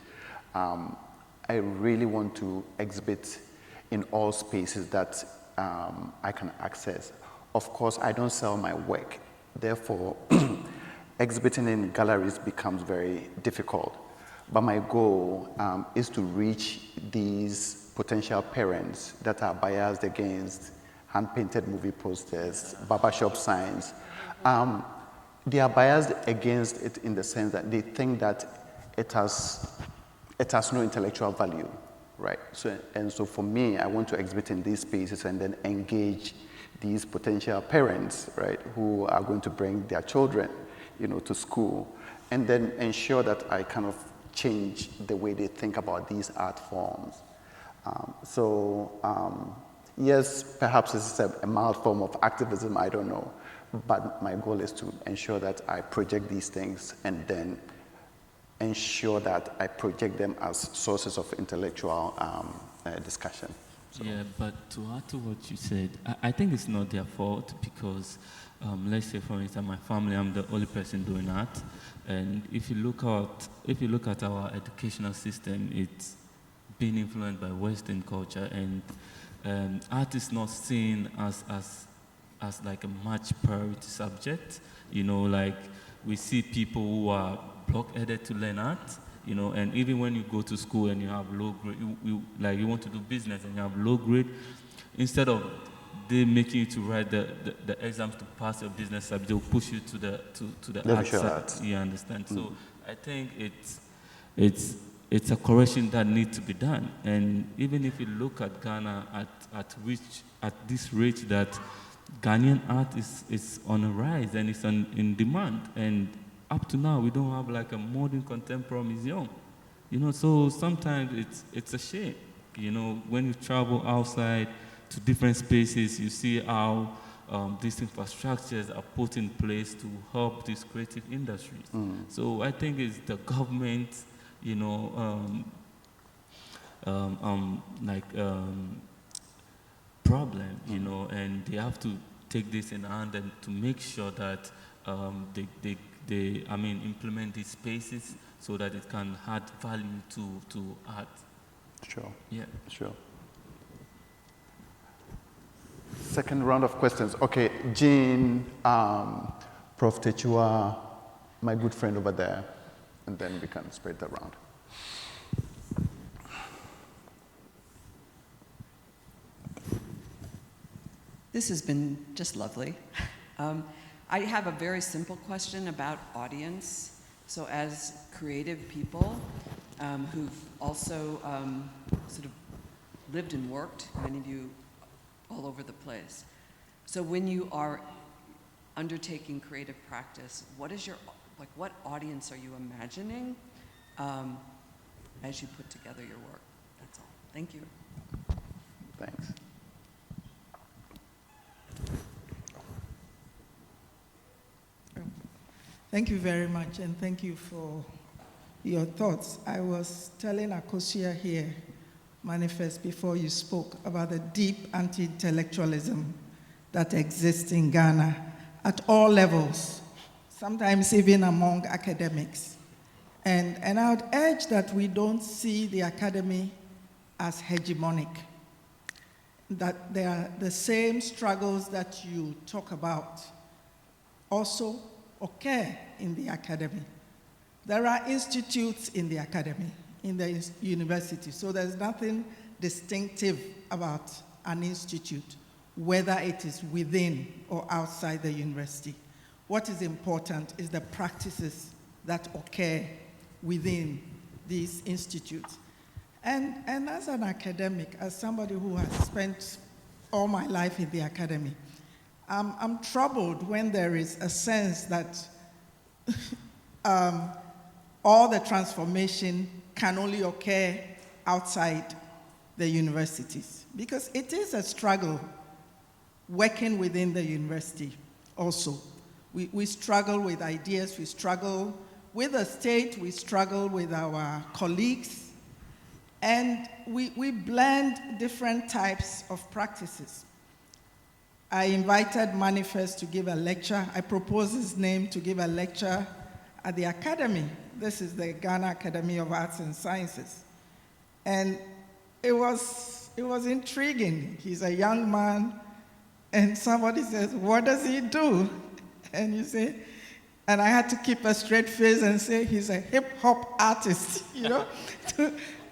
I really want to exhibit in all spaces that I can access. Of course, I don't sell my work. Therefore, exhibiting in galleries becomes very difficult. But my goal is to reach these potential parents that are biased against hand-painted movie posters, barbershop signs. They are biased against it in the sense that they think that it has no intellectual value. Right. So for me, I want to exhibit in these spaces and then engage these potential parents, right, who are going to bring their children, to school, and then ensure that I kind of change the way they think about these art forms. Yes, perhaps this is a mild form of activism, I don't know, but my goal is to ensure that I project these things and then ensure that I project them as sources of intellectual discussion. So. Yeah, but to add to what you said, I think it's not their fault because, let's say for instance, my family, I'm the only person doing art, and if you look at our educational system, it's being influenced by Western culture, and art is not seen as like a much priority subject. Like we see people who are block-headed to learn art, and even when you go to school and you have low grade, you want to do business and you have low grade, instead of they making you to write the exams to pass your business subject, they'll push you to the art side. You understand? So I think it's a correction that needs to be done. And even if you look at Ghana at this rate that Ghanaian art is on a rise and it's in demand. And up to now, we don't have like a modern contemporary museum. So sometimes it's a shame. When you travel outside to different spaces, you see how these infrastructures are put in place to help these creative industries. So I think it's the government, problem, and they have to take this in hand and to make sure that they implement these spaces so that it can add value to art. Sure. Yeah. Sure. Second round of questions. Okay, Jean, Prof. Techua, my good friend over there, and then we can spread the round. This has been just lovely. I have a very simple question about audience. So as creative people who've also sort of lived and worked, many of you all over the place. So when you are undertaking creative practice, what audience are you imagining as you put together your work? That's all. Thank you. Thanks. Thank you very much, and thank you for your thoughts. I was telling Akosia here, Manifest, before you spoke, about the deep anti-intellectualism that exists in Ghana at all levels, sometimes even among academics. And I would urge that we don't see the academy as hegemonic, that there are the same struggles that you talk about also occur in the academy. There are institutes in the academy, in the university, so there's nothing distinctive about an institute, whether it is within or outside the university. What is important is the practices that occur within these institutes. And as an academic, as somebody who has spent all my life in the academy, I'm troubled when there is a sense that all the transformation can only occur outside the universities, because it is a struggle working within the university also. We struggle with ideas, we struggle with the state, we struggle with our colleagues, and we blend different types of practices. I invited Manifest to give a lecture. I proposed his name to give a lecture at the Academy. This is the Ghana Academy of Arts and Sciences. And it was intriguing. He's a young man, and somebody says, what does he do? And you say, and I had to keep a straight face and say, he's a hip-hop artist,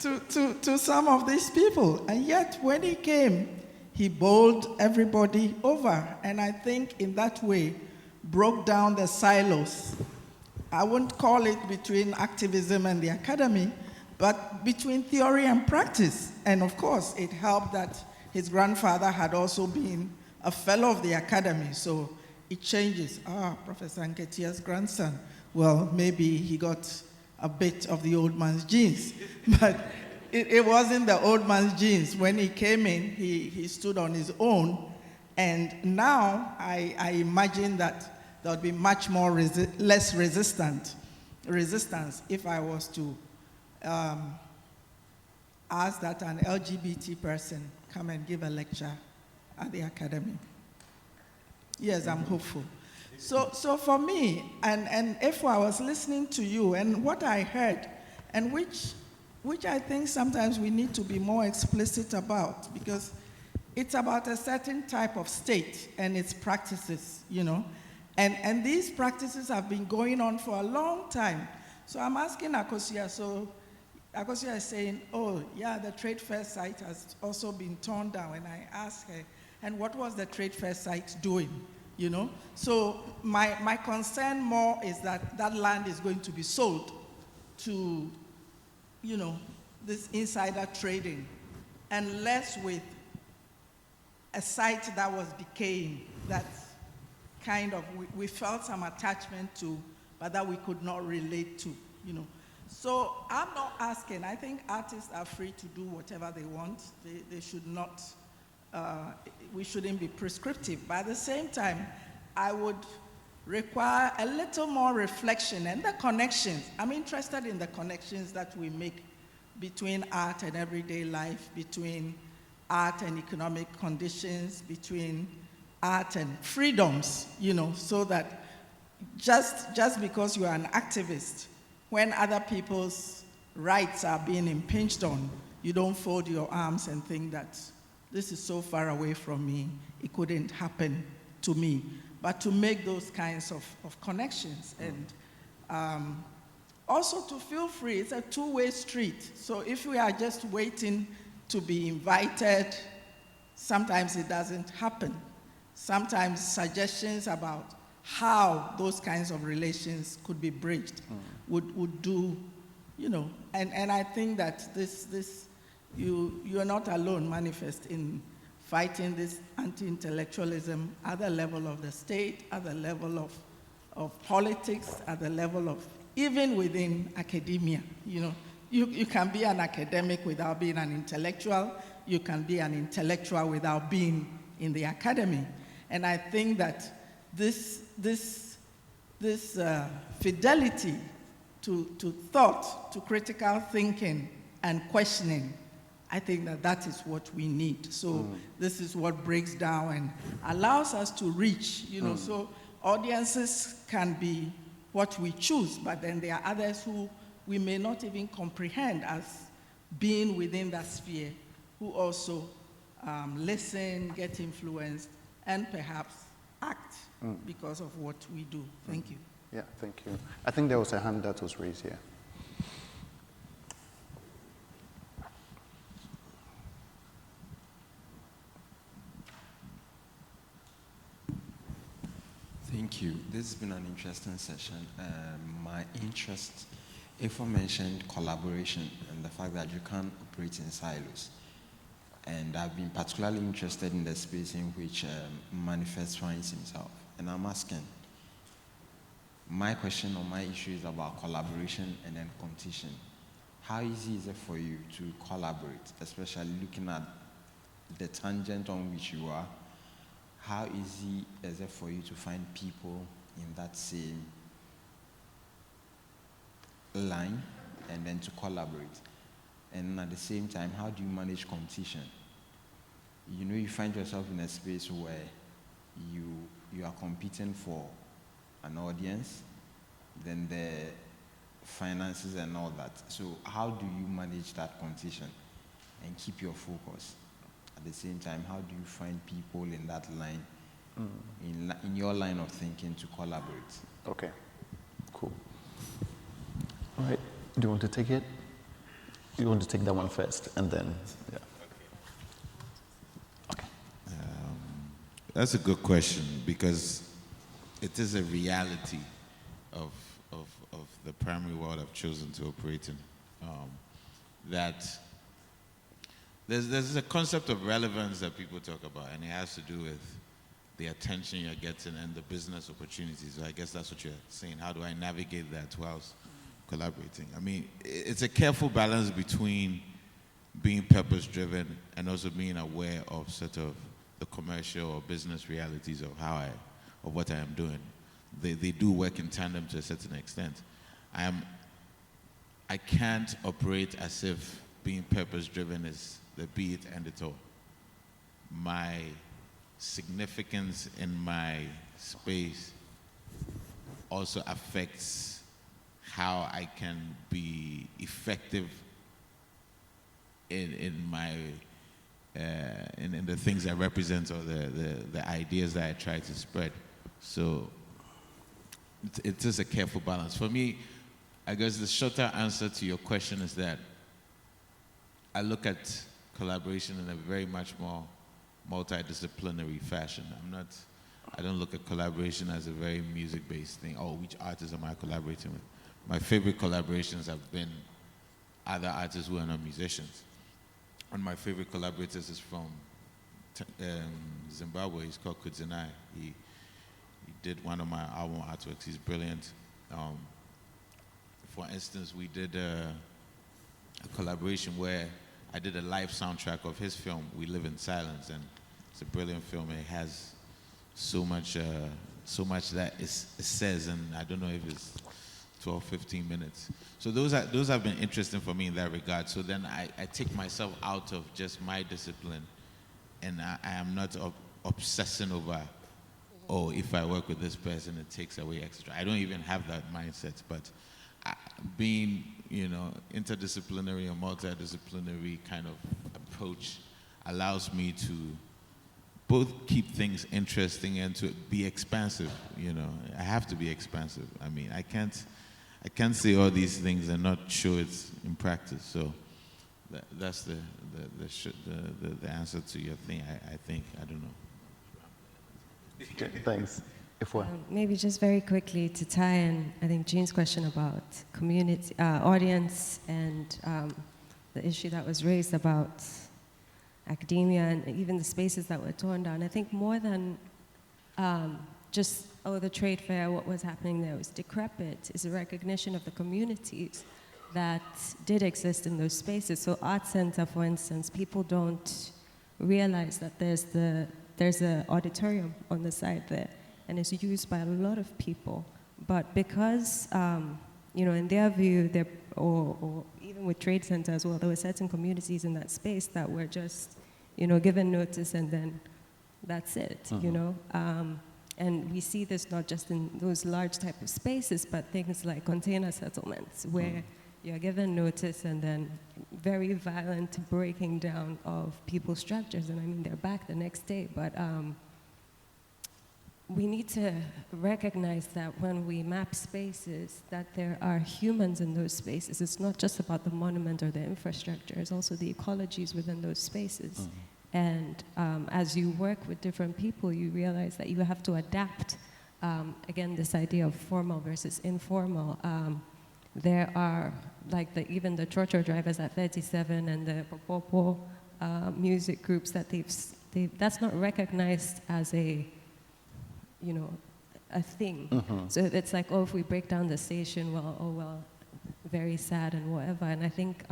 to some of these people. And yet, when he came, he bowled everybody over, and I think in that way broke down the silos. I wouldn't call it between activism and the academy, but between theory and practice. And of course, it helped that his grandfather had also been a fellow of the academy, so it changes. Professor Nketiah's grandson. Well, maybe he got a bit of the old man's genes, but it wasn't the old man's genes. When he came in, he stood on his own, and now I imagine that there would be much more less resistance if I was to ask that an LGBT person come and give a lecture at the academy. Yes, I'm hopeful. So for me, and Efua, I was listening to you, and what I heard, and which I think sometimes we need to be more explicit about, because it's about a certain type of state and its practices, And these practices have been going on for a long time. So I'm asking Akosia, so Akosia is saying, oh, yeah, the trade fair site has also been torn down. And I asked her, and what was the trade fair site doing? So my concern more is that that land is going to be sold to, this insider trading, and less with a site that was decaying that kind of we felt some attachment to, but that we could not relate to, you know. So I'm not asking. I think artists are free to do whatever they want. They should not, we shouldn't be prescriptive. But at the same time, I would require a little more reflection and the connections. I'm interested in the connections that we make between art and everyday life, between art and economic conditions, between art and freedoms, you know, so that just because you are an activist, when other people's rights are being impinged on, you don't fold your arms and think that this is so far away from me, it couldn't happen to me. But to make those kinds of connections and also to feel free. It's a two-way street. So if we are just waiting to be invited, sometimes it doesn't happen. Sometimes suggestions about how those kinds of relations could be bridged would do, you know, and I think that you're not alone, Manifest, in fighting this anti-intellectualism at the level of the state, at the level of politics, at the level of even within academia. You know, you can be an academic without being an intellectual. You can be an intellectual without being in the academy. And I think that this fidelity to thought, to critical thinking and questioning, I think that is what we need. So this is what breaks down and allows us to reach, you know, so audiences can be what we choose, but then there are others who we may not even comprehend as being within that sphere, who also listen, get influenced, and perhaps act because of what we do. Thank you. Yeah, thank you. I think there was a hand that was raised here. Thank you. This has been an interesting session. My interest, Efua mentioned collaboration and the fact that you can't operate in silos. And I've been particularly interested in the space in which M.anifest finds himself. And I'm asking, my question or my issue is about collaboration and then competition. How easy is it for you to collaborate, especially looking at the tangent on which you are? How easy is it for you to find people in that same line and then to collaborate? And at the same time, how do you manage competition? You know, you find yourself in a space where you are competing for an audience, then the finances and all that. So how do you manage that competition and keep your focus? At the same time, how do you find people in that line, in your line of thinking to collaborate? Okay, cool. All right, do you want to take it? You want to take that one first, and then, yeah. Okay. That's a good question, because it is a reality of the primary world I've chosen to operate in. That there's a concept of relevance that people talk about, and it has to do with the attention you're getting and the business opportunities. So I guess that's what you're saying. How do I navigate that whilst collaborating? I mean, it's a careful balance between being purpose-driven and also being aware of sort of the commercial or business realities of what I am doing. They do work in tandem to a certain extent. I can't operate as if being purpose-driven is the be it and it all. My significance in my space also affects how I can be effective in the things I represent or the ideas that I try to spread. So it is a careful balance. For me, I guess the shorter answer to your question is that I look at collaboration in a very much more multidisciplinary fashion. I don't look at collaboration as a very music-based thing. Oh, which artists am I collaborating with? My favorite collaborations have been other artists who are not musicians. One of my favorite collaborators is from Zimbabwe. He's called Kudzinai. He did one of my album artworks. He's brilliant. For instance, we did a collaboration where I did a live soundtrack of his film, We Live in Silence, and it's a brilliant film. It has so much that it says, and I don't know if it's 12, 15 minutes. So those have been interesting for me in that regard. So then I take myself out of just my discipline, and I am not obsessing over, oh, if I work with this person, it takes away extra. I don't even have that mindset, but being, interdisciplinary or multidisciplinary kind of approach allows me to both keep things interesting and to be expansive. I have to be expansive. I mean, I can't say all these things and not show it in practice. So that's the answer to your thing. I think. I don't know. Okay, thanks. Efua. Maybe just very quickly to tie in, I think Jean's question about community, audience, and the issue that was raised about academia and even the spaces that were torn down. I think more than just, the trade fair, what was happening there was decrepit, is a recognition of the communities that did exist in those spaces. So Art Center, for instance, people don't realize that there's an auditorium on the side there, and it's used by a lot of people. But because, in their view, or even with Trade Center as well, there were certain communities in that space that were just, given notice and then that's it, and we see this not just in those large type of spaces, but things like container settlements, where you're given notice and then very violent breaking down of people's structures. And I mean, they're back the next day, but we need to recognize that when we map spaces, that there are humans in those spaces. It's not just about the monument or the infrastructure, it's also the ecologies within those spaces. And as you work with different people, you realize that you have to adapt. Again, this idea of formal versus informal. There are, like even the Chocho drivers at 37 and the Popopo music groups that that's not recognized as a thing. So it's like, if we break down the station, very sad and whatever. And I think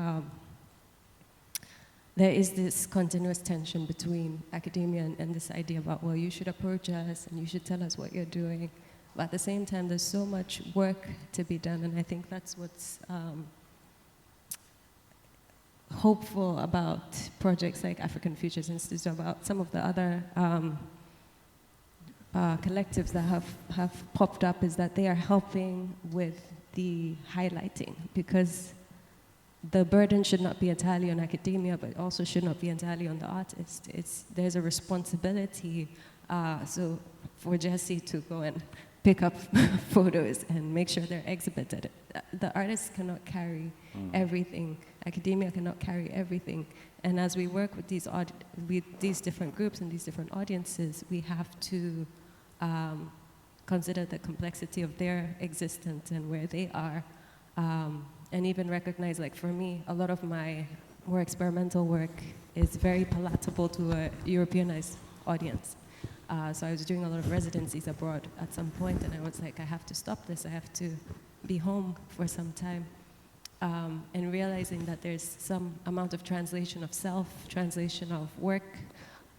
there is this continuous tension between academia and this idea about, you should approach us and you should tell us what you're doing. But at the same time, there's so much work to be done, and I think that's what's hopeful about projects like African Futures Institute, about some of the other collectives that have popped up, is that they are helping with the highlighting, because the burden should not be entirely on academia, but also should not be entirely on the artist. There's a responsibility, so for Jesse to go and pick up photos and make sure they're exhibited. The artists cannot carry everything. Academia cannot carry everything. And as we work with these different groups and these different audiences, we have to consider the complexity of their existence and where they are. And even recognize, like for me, a lot of my more experimental work is very palatable to a Europeanized audience. So I was doing a lot of residencies abroad at some point, and I was like, I have to stop this. I have to be home for some time. And realizing that there's some amount of translation of self, translation of work,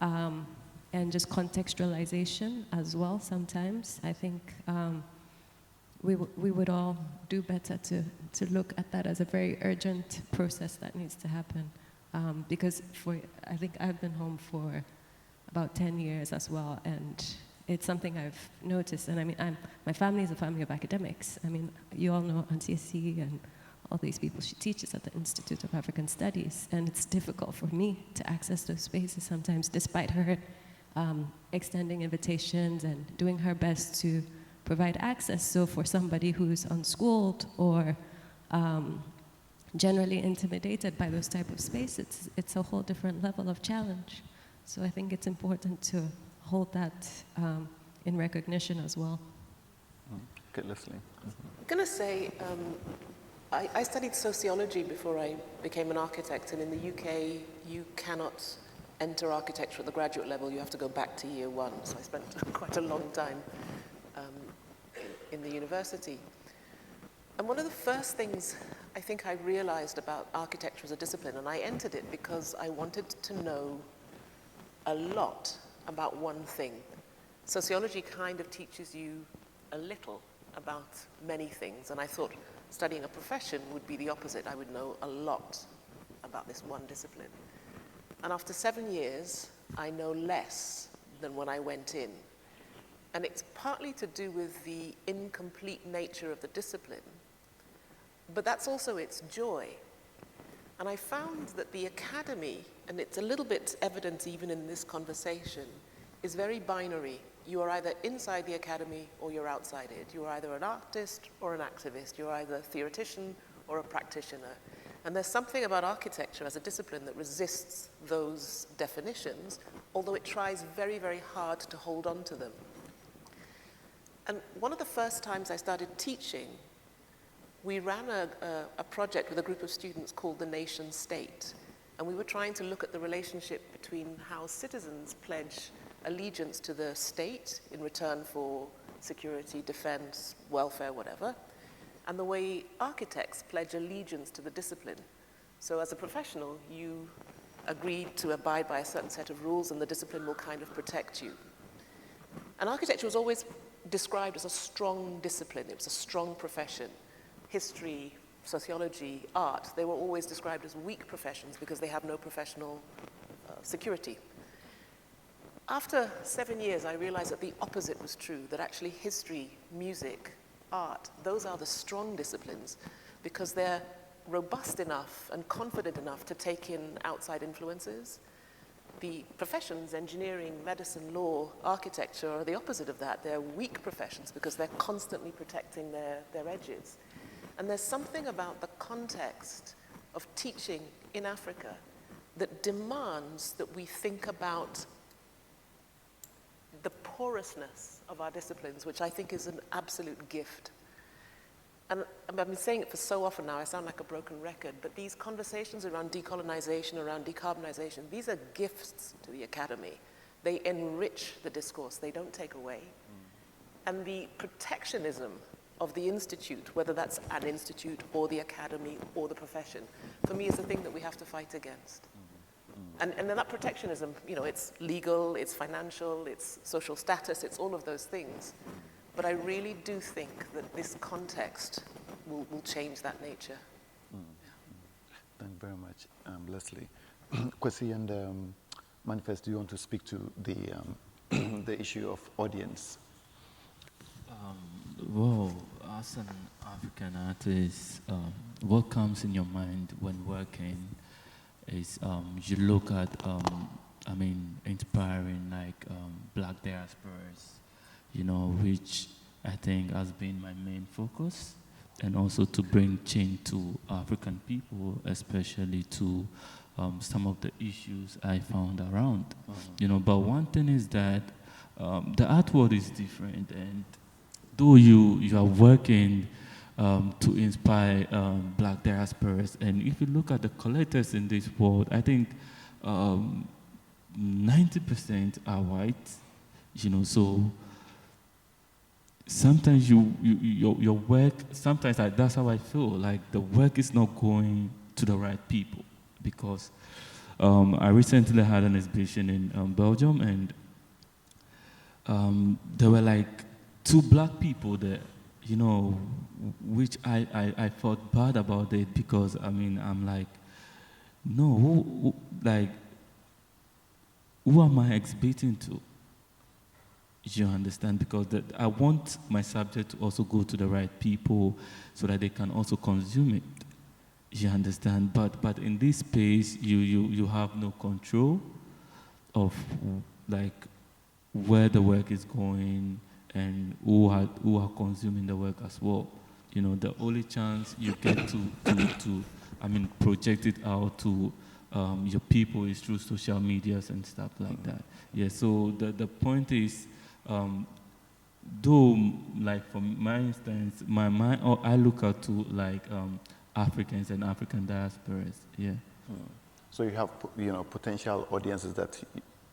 and just contextualization as well sometimes. I think we would all do better to look at that as a very urgent process that needs to happen. Because I think I've been home for about 10 years as well, and it's something I've noticed. And I mean, my family is a family of academics. I mean, you all know Ashesi and all these people. She teaches at the Institute of African Studies, and it's difficult for me to access those spaces sometimes, despite her extending invitations and doing her best to provide access. So for somebody who's unschooled or generally intimidated by those type of spaces, it's a whole different level of challenge. So I think it's important to hold that in recognition as well. Okay, Lesley. I'm going to say, I studied sociology before I became an architect, and in the UK, you cannot enter architecture at the graduate level, you have to go back to year one. So I spent quite a long time in the university. And one of the first things I think I realized about architecture as a discipline, and I entered it because I wanted to know a lot about one thing. Sociology kind of teaches you a little about many things, and I thought studying a profession would be the opposite. I would know a lot about this one discipline. And after 7 years, I know less than when I went in. And it's partly to do with the incomplete nature of the discipline, but that's also its joy. And I found that the academy, and it's a little bit evident even in this conversation, is very binary. You are either inside the academy or you're outside it. You are either an artist or an activist. You're either a theoretician or a practitioner. And there's something about architecture as a discipline that resists those definitions, although it tries very, very hard to hold on to them. And one of the first times I started teaching, we ran a project with a group of students called the Nation State. And we were trying to look at the relationship between how citizens pledge allegiance to the state in return for security, defense, welfare, whatever, and the way architects pledge allegiance to the discipline. So as a professional, you agree to abide by a certain set of rules and the discipline will kind of protect you. And architecture was always described as a strong discipline. It was a strong profession. History, sociology, art, they were always described as weak professions because they have no professional security. After 7 years, I realized that the opposite was true, that actually history, music, art, those are the strong disciplines because they're robust enough and confident enough to take in outside influences. The professions, engineering, medicine, law, architecture, are the opposite of that. They're weak professions because they're constantly protecting their edges. And there's something about the context of teaching in Africa that demands that we think about the porousness of our disciplines, which I think is an absolute gift. And I've been saying it for so often now, I sound like a broken record, but these conversations around decolonization, around decarbonization, these are gifts to the academy. They enrich the discourse, they don't take away. And the protectionism of the institute, whether that's an institute or the academy or the profession, for me is the thing that we have to fight against. And then that protectionism, you know, it's legal, it's financial, it's social status, it's all of those things. But I really do think that this context will change that nature. Thank you very much, Lesley. Kwesi and Manifest, do you want to speak to the, the issue of audience? Well, as an African artist, what comes in your mind when working is you look at, inspiring like Black diasporas, you know, which I think has been my main focus, and also to bring change to African people, especially to some of the issues I found around. You know, but one thing is that the art world is different, and though you are working to inspire Black diasporas, and if you look at the collectors in this world, I think 90% are white, you know, so sometimes your work, sometimes that's how I feel, like the work is not going to the right people, because I recently had an exhibition in Belgium, and there were like 2 Black people there, you know, which I felt bad about it, because I'm like, no, who am I exhibiting to? You understand? Because I want my subject to also go to the right people so that they can also consume it. You understand? But in this space, you have no control of like where the work is going and who are consuming the work as well. You know, the only chance you get to project it out to your people is through social medias and stuff like that. Yeah. So the point is, though, like for my instance, I look out to like Africans and African diasporas. Yeah. So you have, potential audiences that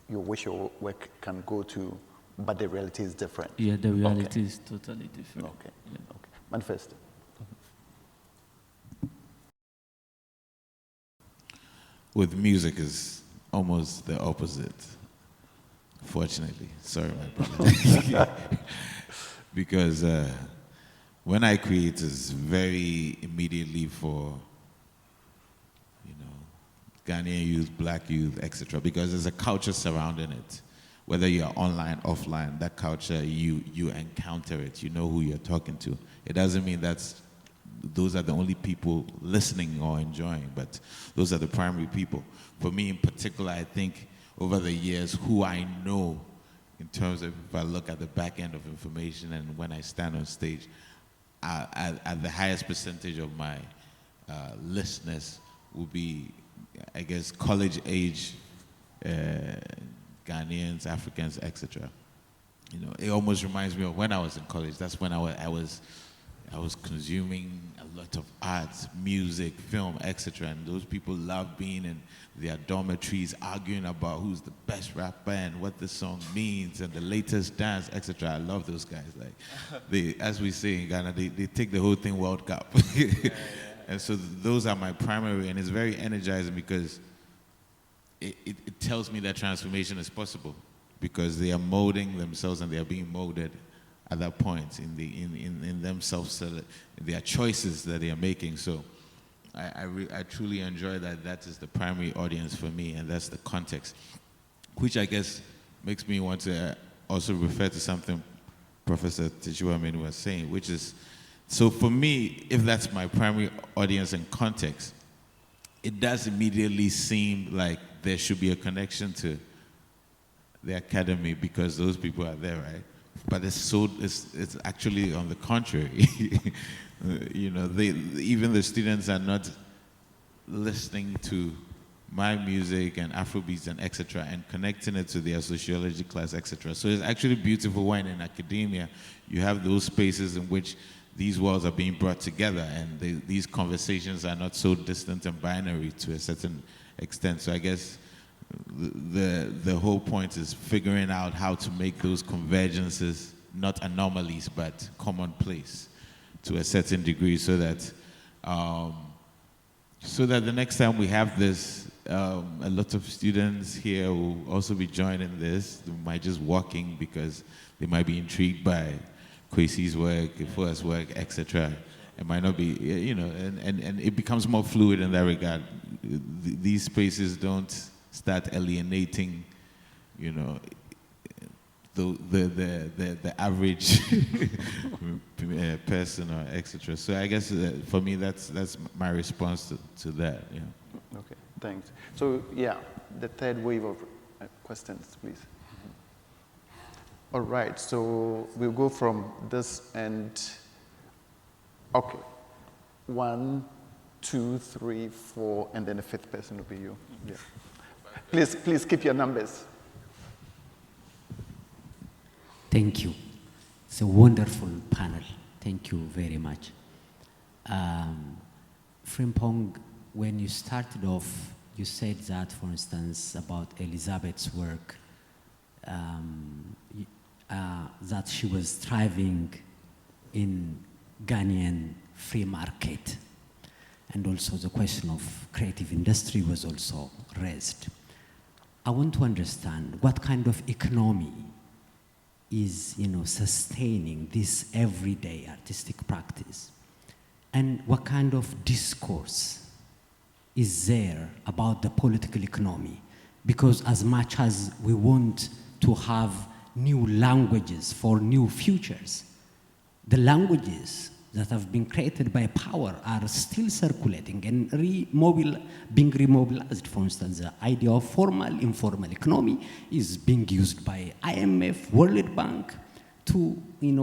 you wish your work can go to, but the reality is different. Yeah, the reality is totally different. Okay. Yeah. Okay. Manifest. With music is almost the opposite, fortunately. Sorry, my brother. Because when I create, it's very immediately for, Ghanaian youth, black youth, etc. Because there's a culture surrounding it. Whether you're online, offline, that culture, you encounter it. You know who you're talking to. It doesn't mean those are the only people listening or enjoying, but those are the primary people. For me in particular, I think over the years, who I know in terms of, if I look at the back end of information and when I stand on stage, at the highest percentage of my listeners will be, I guess, college age Ghanaians, Africans, etc. It almost reminds me of when I was in college. That's when I was consuming a lot of arts, music, film, etc. And those people love being in their dormitories arguing about who's the best rapper and what the song means and the latest dance, etc. I love those guys. Like, as we say in Ghana, they take the whole thing World Cup. And so those are my primary, and it's very energizing because it tells me that transformation is possible because they are molding themselves and they are being molded at that point in themselves, their choices that they are making. So I truly enjoy that is the primary audience for me, and that's the context, which I guess makes me want to also refer to something Professor Tijuamenu was saying, which is, so for me, if that's my primary audience and context, it does immediately seem like there should be a connection to the academy because those people are there, right? But it's actually on the contrary. Even the students are not listening to my music and Afrobeats and etc. and connecting it to their sociology class, etc. So it's actually beautiful when in academia you have those spaces in which these worlds are being brought together and these conversations are not so distant and binary to a certain extent. So I guess the whole point is figuring out how to make those convergences not anomalies but commonplace to a certain degree so that the next time we have this, a lot of students here will also be joining this. They might just walk in because they might be intrigued by Kwesi's work, Efua's work, etc. It might not be, and it becomes more fluid in that regard. These spaces don't start alienating, the average person or etc. So I guess for me that's my response to that. Yeah. Okay, thanks. So yeah, the third wave of questions, please. All right, so we'll go from this end. Okay, 1, 2, 3, 4, and then the fifth person will be you. Yeah. Please keep your numbers. Thank you. It's a wonderful panel. Thank you very much. Frimpong, when you started off, you said that, for instance, about Elisabeth's work, that she was thriving in Ghanaian free market. And also the question of creative industry was also raised. I want to understand what kind of economy is, sustaining this everyday artistic practice, and what kind of discourse is there about the political economy? Because as much as we want to have new languages for new futures, the languages that have been created by power are still circulating and being remobilized. For instance, the idea of formal, informal economy is being used by IMF, World Bank to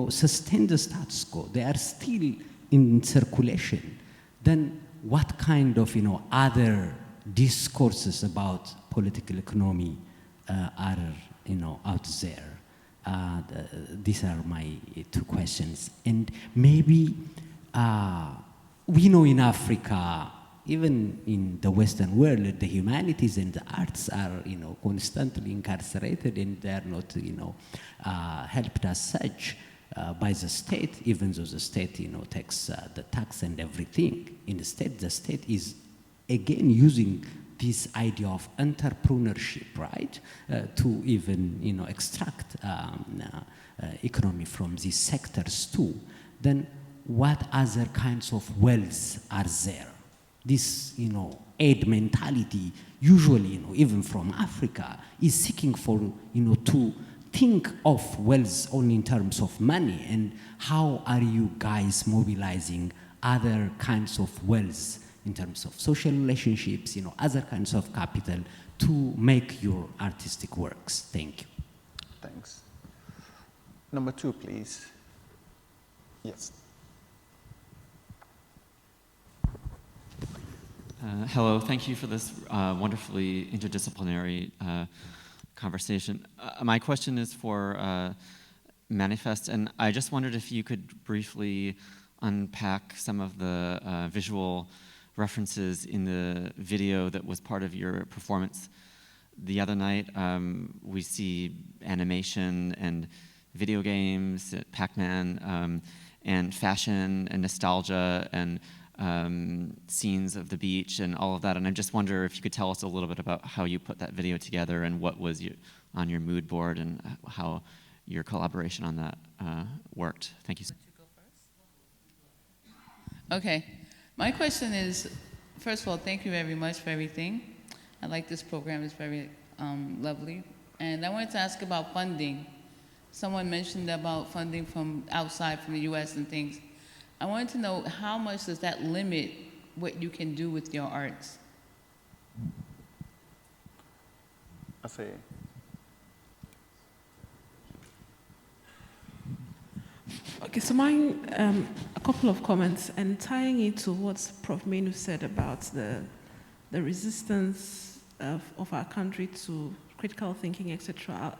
sustain the status quo. They are still in circulation. Then what kind of other discourses about political economy are out there? These are my two questions. And maybe we know in Africa even in the Western world, the humanities and the arts are, constantly incarcerated, and they are not, helped as such by the state, even though the state, takes the tax and everything. Instead, the state is again using this idea of entrepreneurship, right, to even, extract economy from these sectors too. Then what other kinds of wealth are there? This, aid mentality, usually, even from Africa, is seeking for, to think of wealth only in terms of money. And how are you guys mobilizing other kinds of wealth in terms of social relationships, other kinds of capital to make your artistic works? Thank you. Thanks. Number 2, please. Yes. Hello, thank you for this wonderfully interdisciplinary conversation. My question is for M.anifest, and I just wondered if you could briefly unpack some of the visual references in the video that was part of your performance the other night. We see animation and video games, Pac-Man, and fashion and nostalgia and scenes of the beach and all of that. And I just wonder if you could tell us a little bit about how you put that video together and what was on your mood board and how your collaboration on that worked. Thank you. Okay. My question is, first of all, thank you very much for everything. I like this program. It's very lovely. And I wanted to ask about funding. Someone mentioned about funding from outside, from the U.S. and things. I wanted to know, how much does that limit what you can do with your arts? I see. Okay, so mine, a couple of comments, and tying it to what Prof. Menu said about the resistance of our country to critical thinking, etc.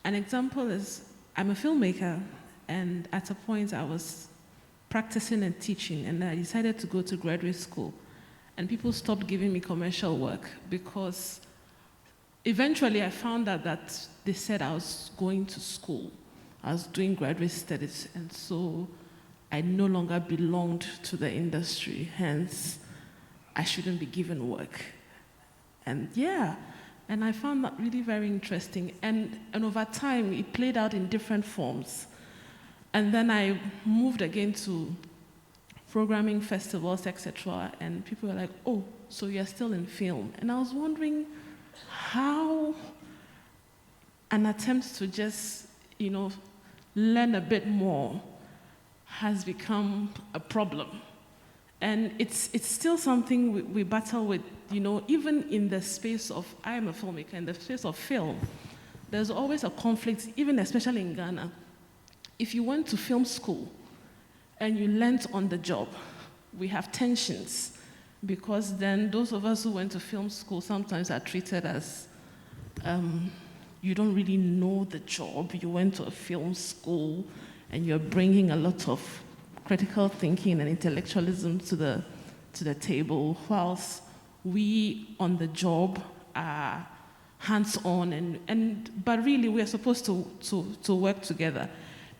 An example is, I'm a filmmaker, and at a point I was practicing and teaching, and I decided to go to graduate school, and people stopped giving me commercial work because eventually I found out that they said I was going to school. I was doing graduate studies, and so I no longer belonged to the industry, hence I shouldn't be given work. And yeah, and I found that really very interesting. And over time, it played out in different forms. And then I moved again to programming festivals, etc. And people were like, oh, so you're still in film. And I was wondering how an attempt to just, learn a bit more has become a problem. And it's still something we battle with, even in the space of, I am a filmmaker, in the space of film, there's always a conflict, even especially in Ghana. If you went to film school and you learned on the job, we have tensions, because then those of us who went to film school sometimes are treated as, you don't really know the job. You went to a film school and you're bringing a lot of critical thinking and intellectualism to the table, whilst we on the job are hands-on, but really we are supposed to work together.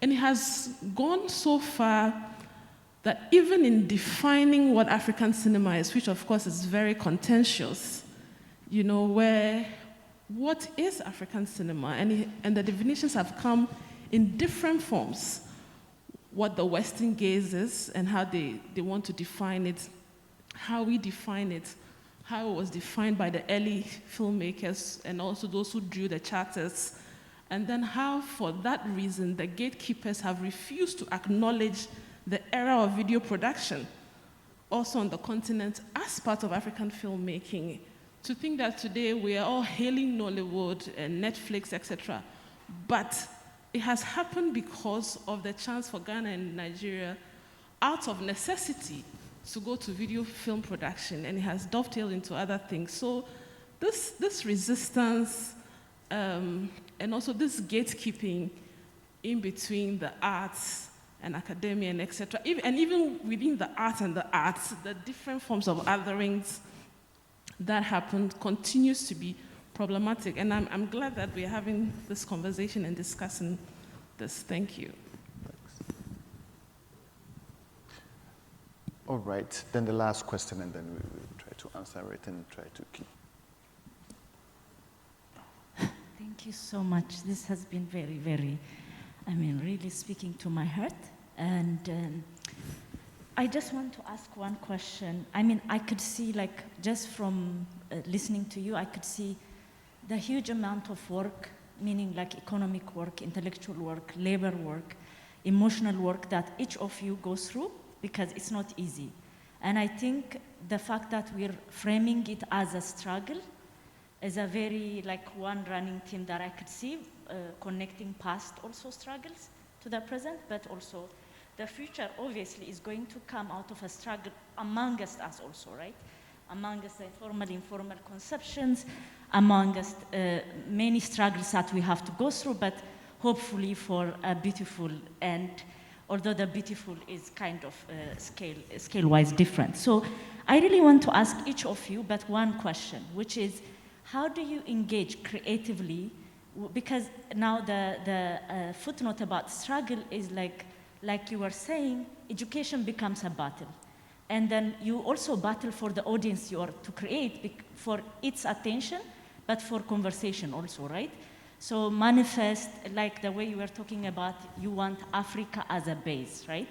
And it has gone so far that even in defining what African cinema is, which of course is very contentious, where what is African cinema? And the definitions have come in different forms. What the Western gaze is and how they want to define it, how we define it, how it was defined by the early filmmakers and also those who drew the charters, and then how, for that reason, the gatekeepers have refused to acknowledge the era of video production, also on the continent, as part of African filmmaking. To think that today we are all hailing Nollywood and Netflix, etc. But it has happened because of the chance for Ghana and Nigeria, out of necessity, to go to video film production, and it has dovetailed into other things. So this resistance and also this gatekeeping in between the arts and academia and etc. And even within the art and the arts, the different forms of otherings that happen continues to be problematic. And I'm glad that we're having this conversation and discussing this. Thank you. All right, then the last question, and then we will try to answer it and try to keep. Thank you so much. This has been very, very, really speaking to my heart. And I just want to ask one question. I could see, just from listening to you, I could see the huge amount of work, meaning economic work, intellectual work, labor work, emotional work that each of you goes through, because it's not easy. And I think the fact that we're framing it as a struggle is a very, one running theme that I could see, connecting past also struggles to the present, but also the future obviously is going to come out of a struggle amongst us also, right? Amongst the formal, informal conceptions, amongst many struggles that we have to go through, but hopefully for a beautiful end, although the beautiful is kind of scale-wise different. So I really want to ask each of you but one question, which is, how do you engage creatively? Because now the footnote about struggle is like you were saying, education becomes a battle. And then you also battle for the audience you are to create, for its attention, but for conversation also, right? So manifest, like the way you were talking about, you want Africa as a base, right?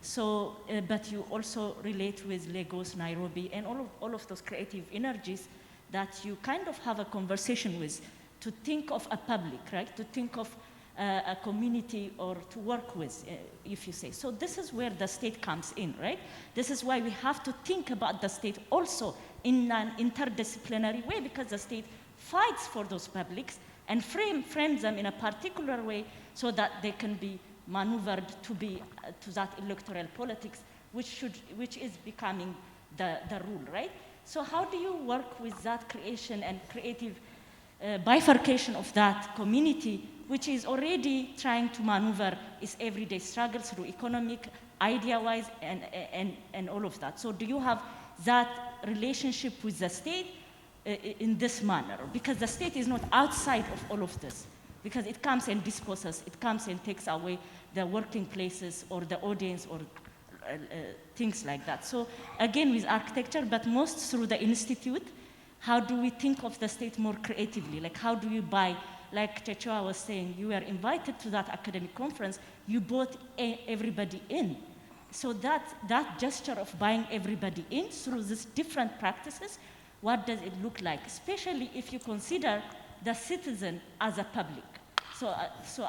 So, but you also relate with Lagos, Nairobi, and all of those creative energies that you kind of have a conversation with, to think of a public, right? To think of a community or to work with, if you say. So this is where the state comes in, right? This is why we have to think about the state also in an interdisciplinary way, because the state fights for those publics and frames them in a particular way so that they can be maneuvered to be to that electoral politics, which is becoming the rule, right? So how do you work with that creation and creative bifurcation of that community, which is already trying to maneuver its everyday struggles through economic, idea-wise, and all of that? So do you have that relationship with the state in this manner? Because the state is not outside of all of this, because it comes and disposes, it comes and takes away the working places or the audience or things like that. So again, with architecture, but most through the institute, how do we think of the state more creatively? Like how do you buy, like Chechua was saying, you were invited to that academic conference, you brought everybody in. So that gesture of buying everybody in through these different practices, what does it look like? Especially if you consider the citizen as a public. So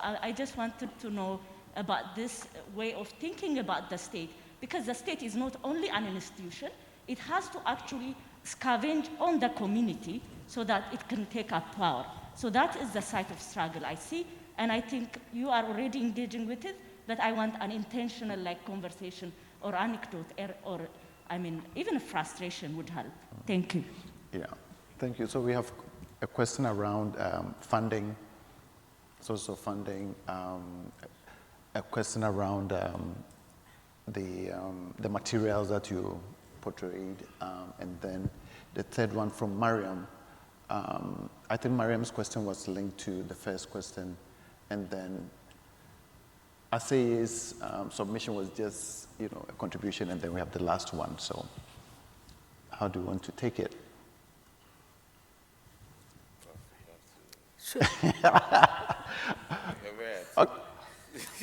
I just wanted to know about this way of thinking about the state, because the state is not only an institution, it has to actually scavenge on the community so that it can take up power. So that is the site of struggle I see, and I think you are already engaging with it, but I want an intentional conversation or anecdote or even a frustration would help. Thank you. Yeah, thank you. So we have a question around funding, source of funding, a question around the materials that you portrayed, and then the third one from Mariam. I think Mariam's question was linked to the first question, and then Aseye's submission was just a contribution, and then we have the last one. So how do you want to take it? Sure.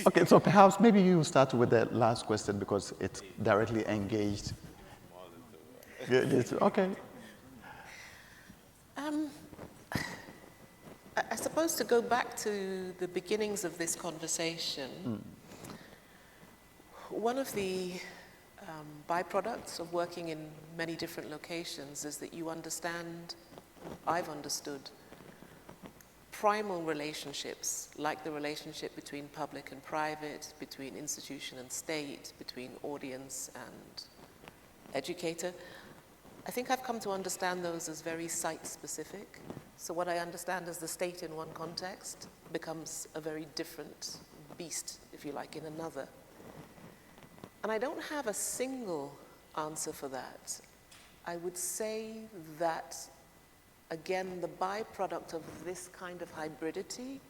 Okay, so perhaps maybe you start with the last question because it's directly engaged. Okay. I suppose to go back to the beginnings of this conversation, one of the byproducts of working in many different locations is that you understand, I've understood, primal relationships, like the relationship between public and private, between institution and state, between audience and educator. I think I've come to understand those as very site-specific. So what I understand as the state in one context becomes a very different beast, if you like, in another. And I don't have a single answer for that. I would say that, again, the byproduct of this kind of hybridity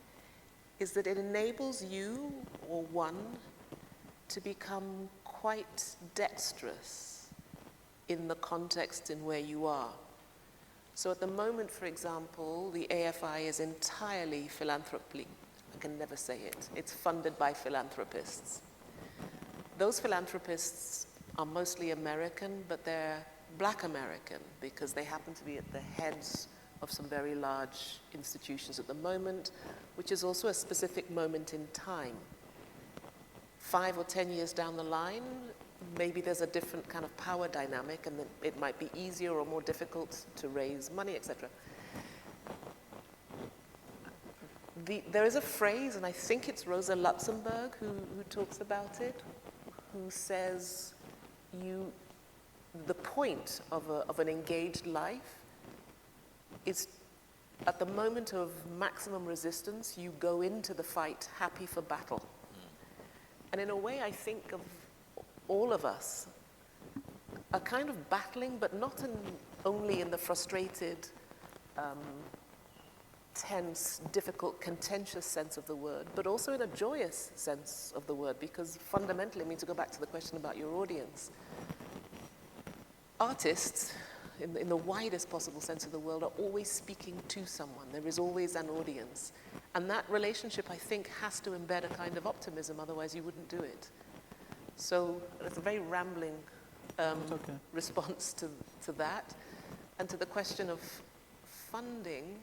is that it enables you, or one, to become quite dexterous in the context in where you are. So at the moment, for example, the AFI is entirely philanthropy. I can never say it. It's funded by philanthropists. Those philanthropists are mostly American, but they're Black American because they happen to be at the heads of some very large institutions at the moment, which is also a specific moment in time. 5 or 10 years down the line, maybe there's a different kind of power dynamic, and it might be easier or more difficult to raise money, etc. There is a phrase, and I think it's Rosa Luxemburg who talks about it, who says the point of an engaged life is at the moment of maximum resistance, you go into the fight happy for battle. And in a way, I think of all of us are kind of battling, but not only in the frustrated, tense, difficult, contentious sense of the word, but also in a joyous sense of the word, because fundamentally, I mean, to go back to the question about your audience, artists, in the widest possible sense of the word, are always speaking to someone. There is always an audience. And that relationship, I think, has to embed a kind of optimism, otherwise you wouldn't do it. So it's a very rambling response to that. And to the question of funding,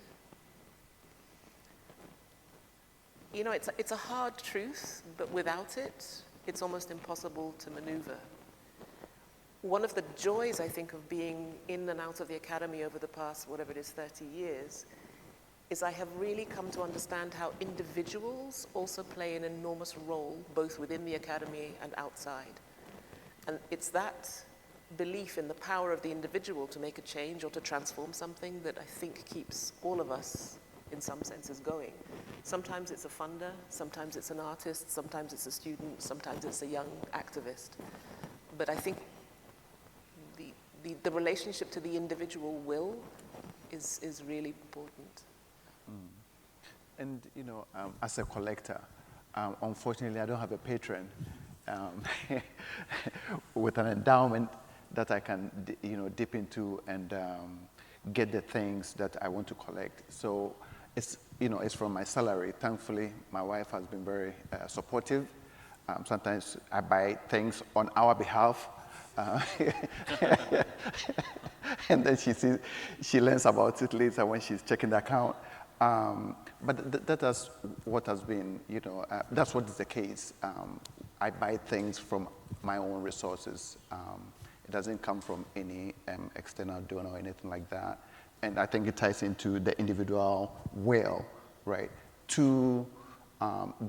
you know, it's a hard truth, but without it, it's almost impossible to maneuver. One of the joys, I think, of being in and out of the academy over the past, whatever it is, 30 years, is I have really come to understand how individuals also play an enormous role, both within the academy and outside. And it's that belief in the power of the individual to make a change or to transform something that I think keeps all of us, in some senses, going. Sometimes it's a funder, sometimes it's an artist, sometimes it's a student, sometimes it's a young activist. But I think the relationship to the individual will is really important. And, you know, as a collector, unfortunately, I don't have a patron with an endowment that I can, you know, dip into and get the things that I want to collect. So it's, you know, it's from my salary. Thankfully, my wife has been very supportive. Sometimes I buy things on our behalf. And then she learns about it later when she's checking the account. But that's what has been, you know, that's what is the case. I buy things from my own resources. It doesn't come from any external donor or anything like that. And I think it ties into the individual will, right, to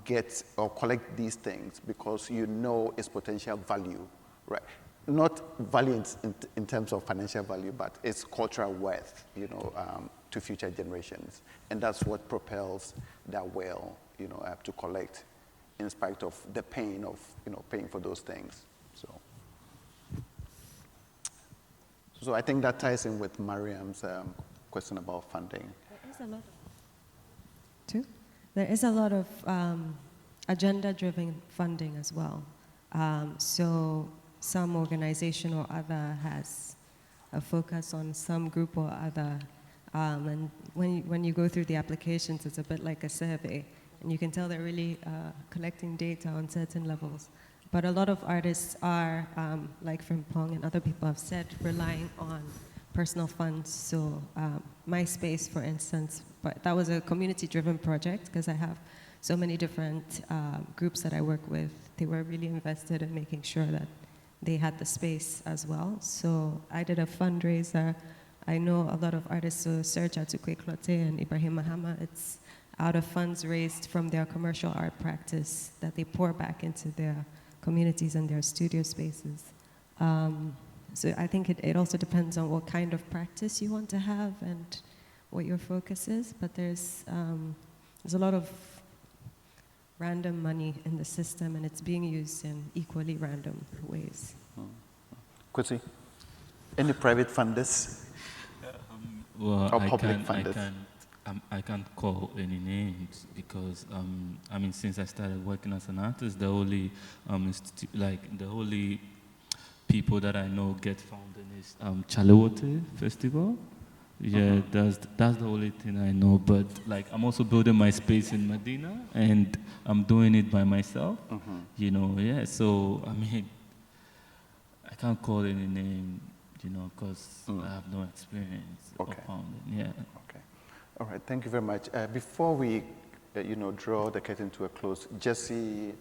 get or collect these things because you know its potential value, right? Not value in terms of financial value, but its cultural worth, you know, to future generations. And that's what propels that will, you know, to collect in spite of the pain of, you know, paying for those things. So I think that ties in with Mariam's question about funding. There is a lot of agenda-driven funding as well. So some organization or other has a focus on some group or other. And when you go through the applications, it's a bit like a survey. And you can tell they're really collecting data on certain levels. But a lot of artists are, like Frimpong and other people have said, relying on personal funds. So MySpace, for instance, but that was a community-driven project because I have so many different groups that I work with. They were really invested in making sure that they had the space as well. So I did a fundraiser. I know a lot of artists, so Serge Atukwe Clote and Ibrahim Mahama, it's out of funds raised from their commercial art practice that they pour back into their communities and their studio spaces. So I think it also depends on what kind of practice you want to have and what your focus is, but there's a lot of random money in the system, and it's being used in equally random ways. Kwesi, any private funders Well, or public funders? I can't call any names because I mean, since I started working as an artist, the only the only people that I know get funded is Chalewote Festival. Yeah, that's the only thing I know. But like, I'm also building my space in Medina, and I'm doing it by myself. You know, yeah. So I mean, I can't call any name, you know, because I have no experience of founding. Yeah. Okay. All right. Thank you very much. Before we, draw the curtain to a close, Jesse,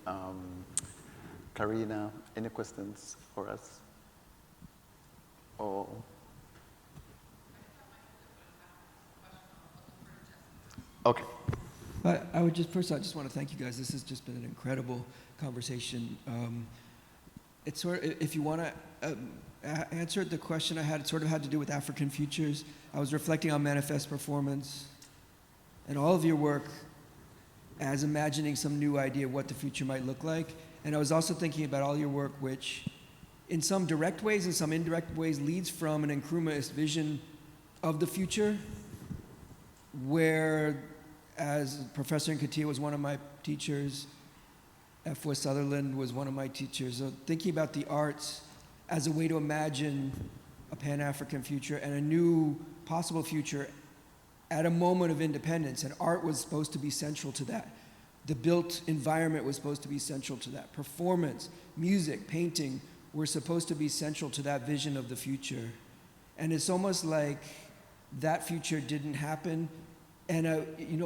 Karina, any questions for us? Or okay. I would just first, I just want to thank you guys. This has just been an incredible conversation. It's sort of, if you want to answer the question I had, it sort of had to do with African futures. I was reflecting on M.anifest performance and all of your work as imagining some new idea of what the future might look like. And I was also thinking about all your work, which in some direct ways and some indirect ways leads from an Nkrumahist vision of the future, where, as Professor Nkatia was one of my teachers, Efua Sutherland was one of my teachers. So thinking about the arts as a way to imagine a Pan-African future and a new possible future at a moment of independence, and art was supposed to be central to that. The built environment was supposed to be central to that. Performance, music, painting were supposed to be central to that vision of the future. And it's almost like that future didn't happen. And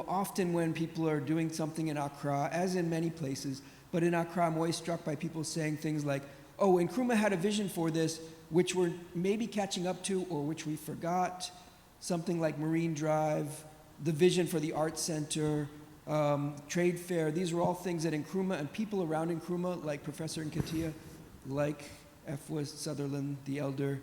often when people are doing something in Accra, as in many places, but in Accra, I'm always struck by people saying things like, oh, Nkrumah had a vision for this, which we're maybe catching up to or which we forgot. Something like Marine Drive, the vision for the Arts Center, trade fair. These were all things that Nkrumah and people around Nkrumah, like Professor Nkatia, like Efua Sutherland, the elder,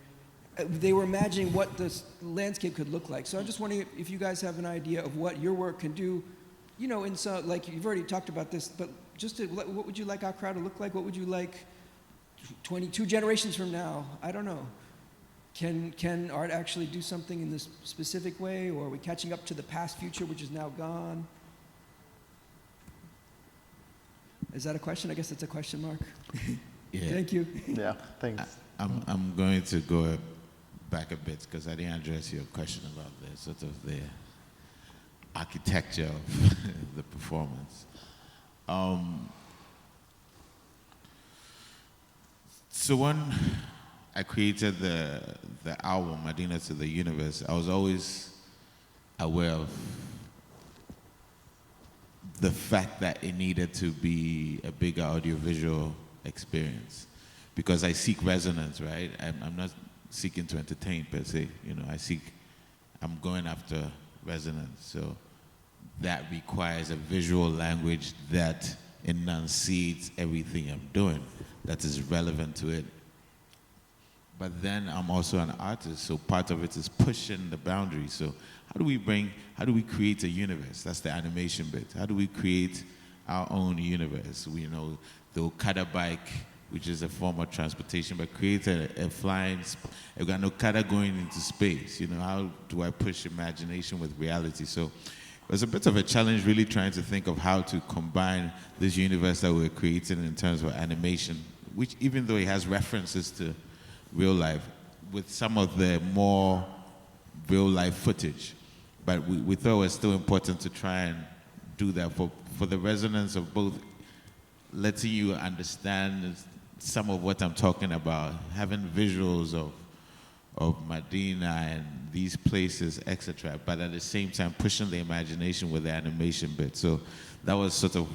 they were imagining what this landscape could look like. So I'm just wondering if you guys have an idea of what your work can do, in some, like you've already talked about this, but just what would you like Accra to look like? What would you like 22 generations from now? I don't know. Can art actually do something in this specific way, or are we catching up to the past future, which is now gone? Is that a question? I guess it's a question mark. Yeah. Thank you. Yeah, thanks. I'm going to go back a bit because I didn't address your question about the sort of the architecture of the performance. So when I created the album Medina to the Universe, I was always aware of the fact that it needed to be a bigger audiovisual experience, because I seek resonance, right? I'm not seeking to entertain per se, I'm going after resonance. So that requires a visual language that enunciates everything I'm doing, that is relevant to it. But then I'm also an artist, so part of it is pushing the boundaries. So how do we create a universe? That's the animation bit. How do we create our own universe? We know the Okada bike, which is a form of transportation, but create a flying, an Okada going into space. How do I push imagination with reality? So it was a bit of a challenge really trying to think of how to combine this universe that we're creating in terms of animation, which even though it has references to real life, with some of the more real life footage. But we thought it was still important to try and do that for the resonance of both letting you understand some of what I'm talking about, having visuals of Medina and these places, etc., but at the same time pushing the imagination with the animation bit. So that was sort of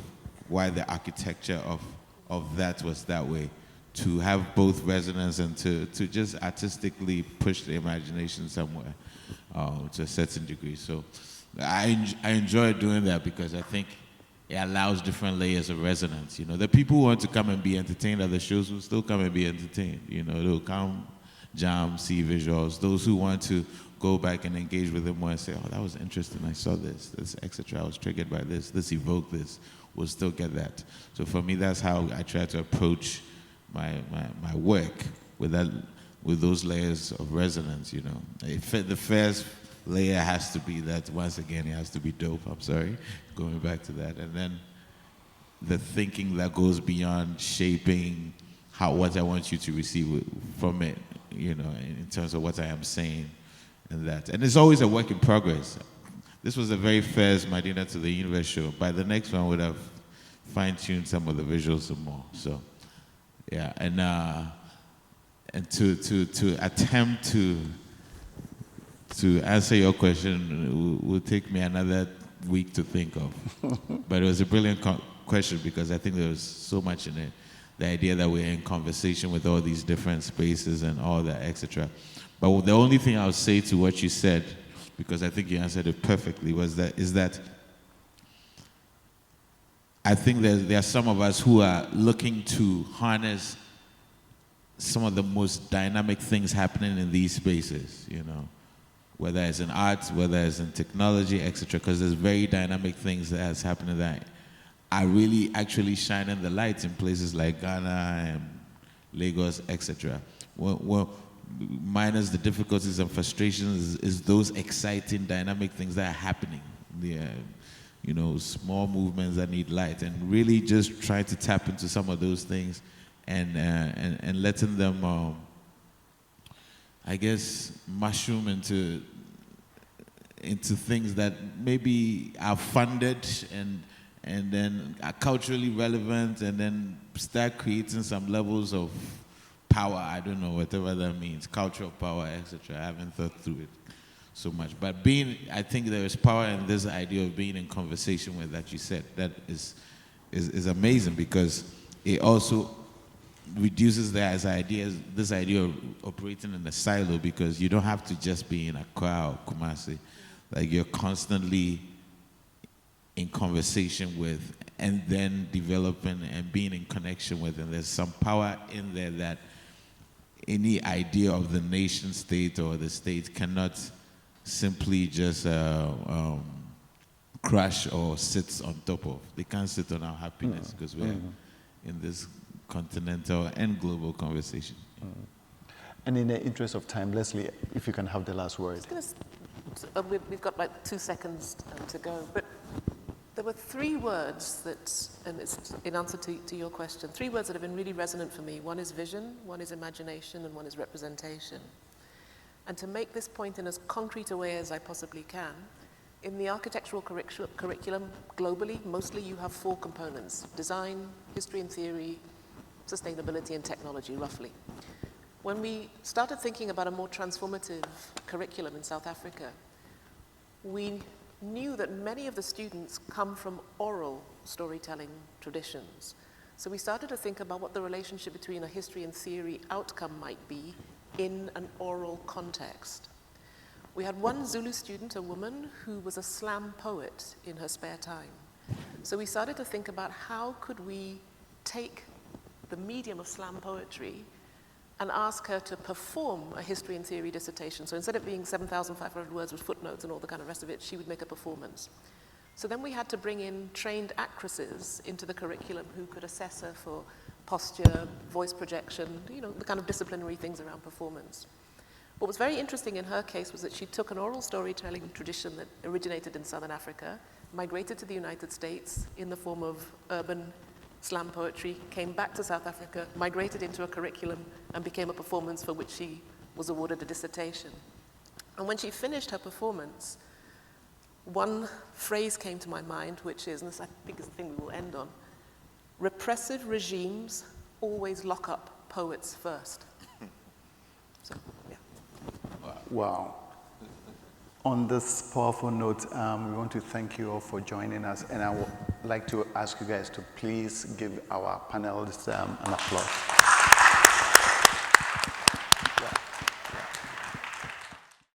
why the architecture of that was that way, to have both resonance and to just artistically push the imagination somewhere to a certain degree. So I enjoy doing that because I think it allows different layers of resonance. The people who want to come and be entertained at the shows will still come and be entertained. They'll come, jam, see visuals. Those who want to go back and engage with it more and say, oh, that was interesting, I saw this, etc. I was triggered by this evoked this, we'll still get that. So for me, that's how I try to approach my work, with those layers of resonance, you know. The first layer has to be that, once again, it has to be dope, I'm sorry, going back to that. And then the thinking that goes beyond shaping what I want you to receive from it, you know, in terms of what I am saying and that. And it's always a work in progress. This was the very first Medina to the Universe show. By the next one, I would have fine-tuned some of the visuals some more. So, yeah, and to attempt to answer your question will take me another week to think of. But it was a brilliant question, because I think there was so much in it. The idea that we're in conversation with all these different spaces and all that, etc. But the only thing I'll say to what you said, because I think you answered it perfectly, is that I think there are some of us who are looking to harness some of the most dynamic things happening in these spaces, you know, whether it's in arts, whether it's in technology, etc., because there's very dynamic things that's happening that are really actually shining the light in places like Ghana and Lagos, etc. Well, minus the difficulties and frustrations is those exciting, dynamic things that are happening. You know, small movements that need light, and really just try to tap into some of those things and letting them, I guess, mushroom into things that maybe are funded and then are culturally relevant, and then start creating some levels of power. I don't know, whatever that means, cultural power, etc. I haven't thought through it so much. But I think there is power in this idea of being in conversation with that you said. That is amazing, because it also reduces this idea of operating in a silo, because you don't have to just be in Accra or Kumasi. Like, you're constantly in conversation with, and then developing and being in connection with, and there's some power in there that any idea of the nation state or the state cannot simply just crash or sit on top of. They can't sit on our happiness, because we're in this continental and global conversation. And in the interest of time, Lesley, if you can have the last word. We've got like 2 seconds to go, but there were 3 words that, and it's in answer to your question, 3 words that have been really resonant for me. One is vision, one is imagination, and one is representation. And to make this point in as concrete a way as I possibly can, in the architectural curriculum globally, mostly you have 4 components: design, history and theory, sustainability, and technology, roughly. When we started thinking about a more transformative curriculum in South Africa, we knew that many of the students come from oral storytelling traditions. So we started to think about what the relationship between a history and theory outcome might be in an oral context. We had one Zulu student, a woman, who was a slam poet in her spare time. So we started to think about how could we take the medium of slam poetry and ask her to perform a history and theory dissertation. So instead of being 7,500 words with footnotes and all the kind of rest of it, she would make a performance. So then we had to bring in trained actresses into the curriculum who could assess her for posture, voice projection, you know, the kind of disciplinary things around performance. What was very interesting in her case was that she took an oral storytelling tradition that originated in Southern Africa, migrated to the United States in the form of urban slam poetry, came back to South Africa, migrated into a curriculum, and became a performance for which she was awarded a dissertation. And when she finished her performance, one phrase came to my mind, which is, and this I think is the thing we will end on: repressive regimes always lock up poets first. So, yeah. Wow. On this powerful note, we want to thank you all for joining us, and I would like to ask you guys to please give our panelists an applause.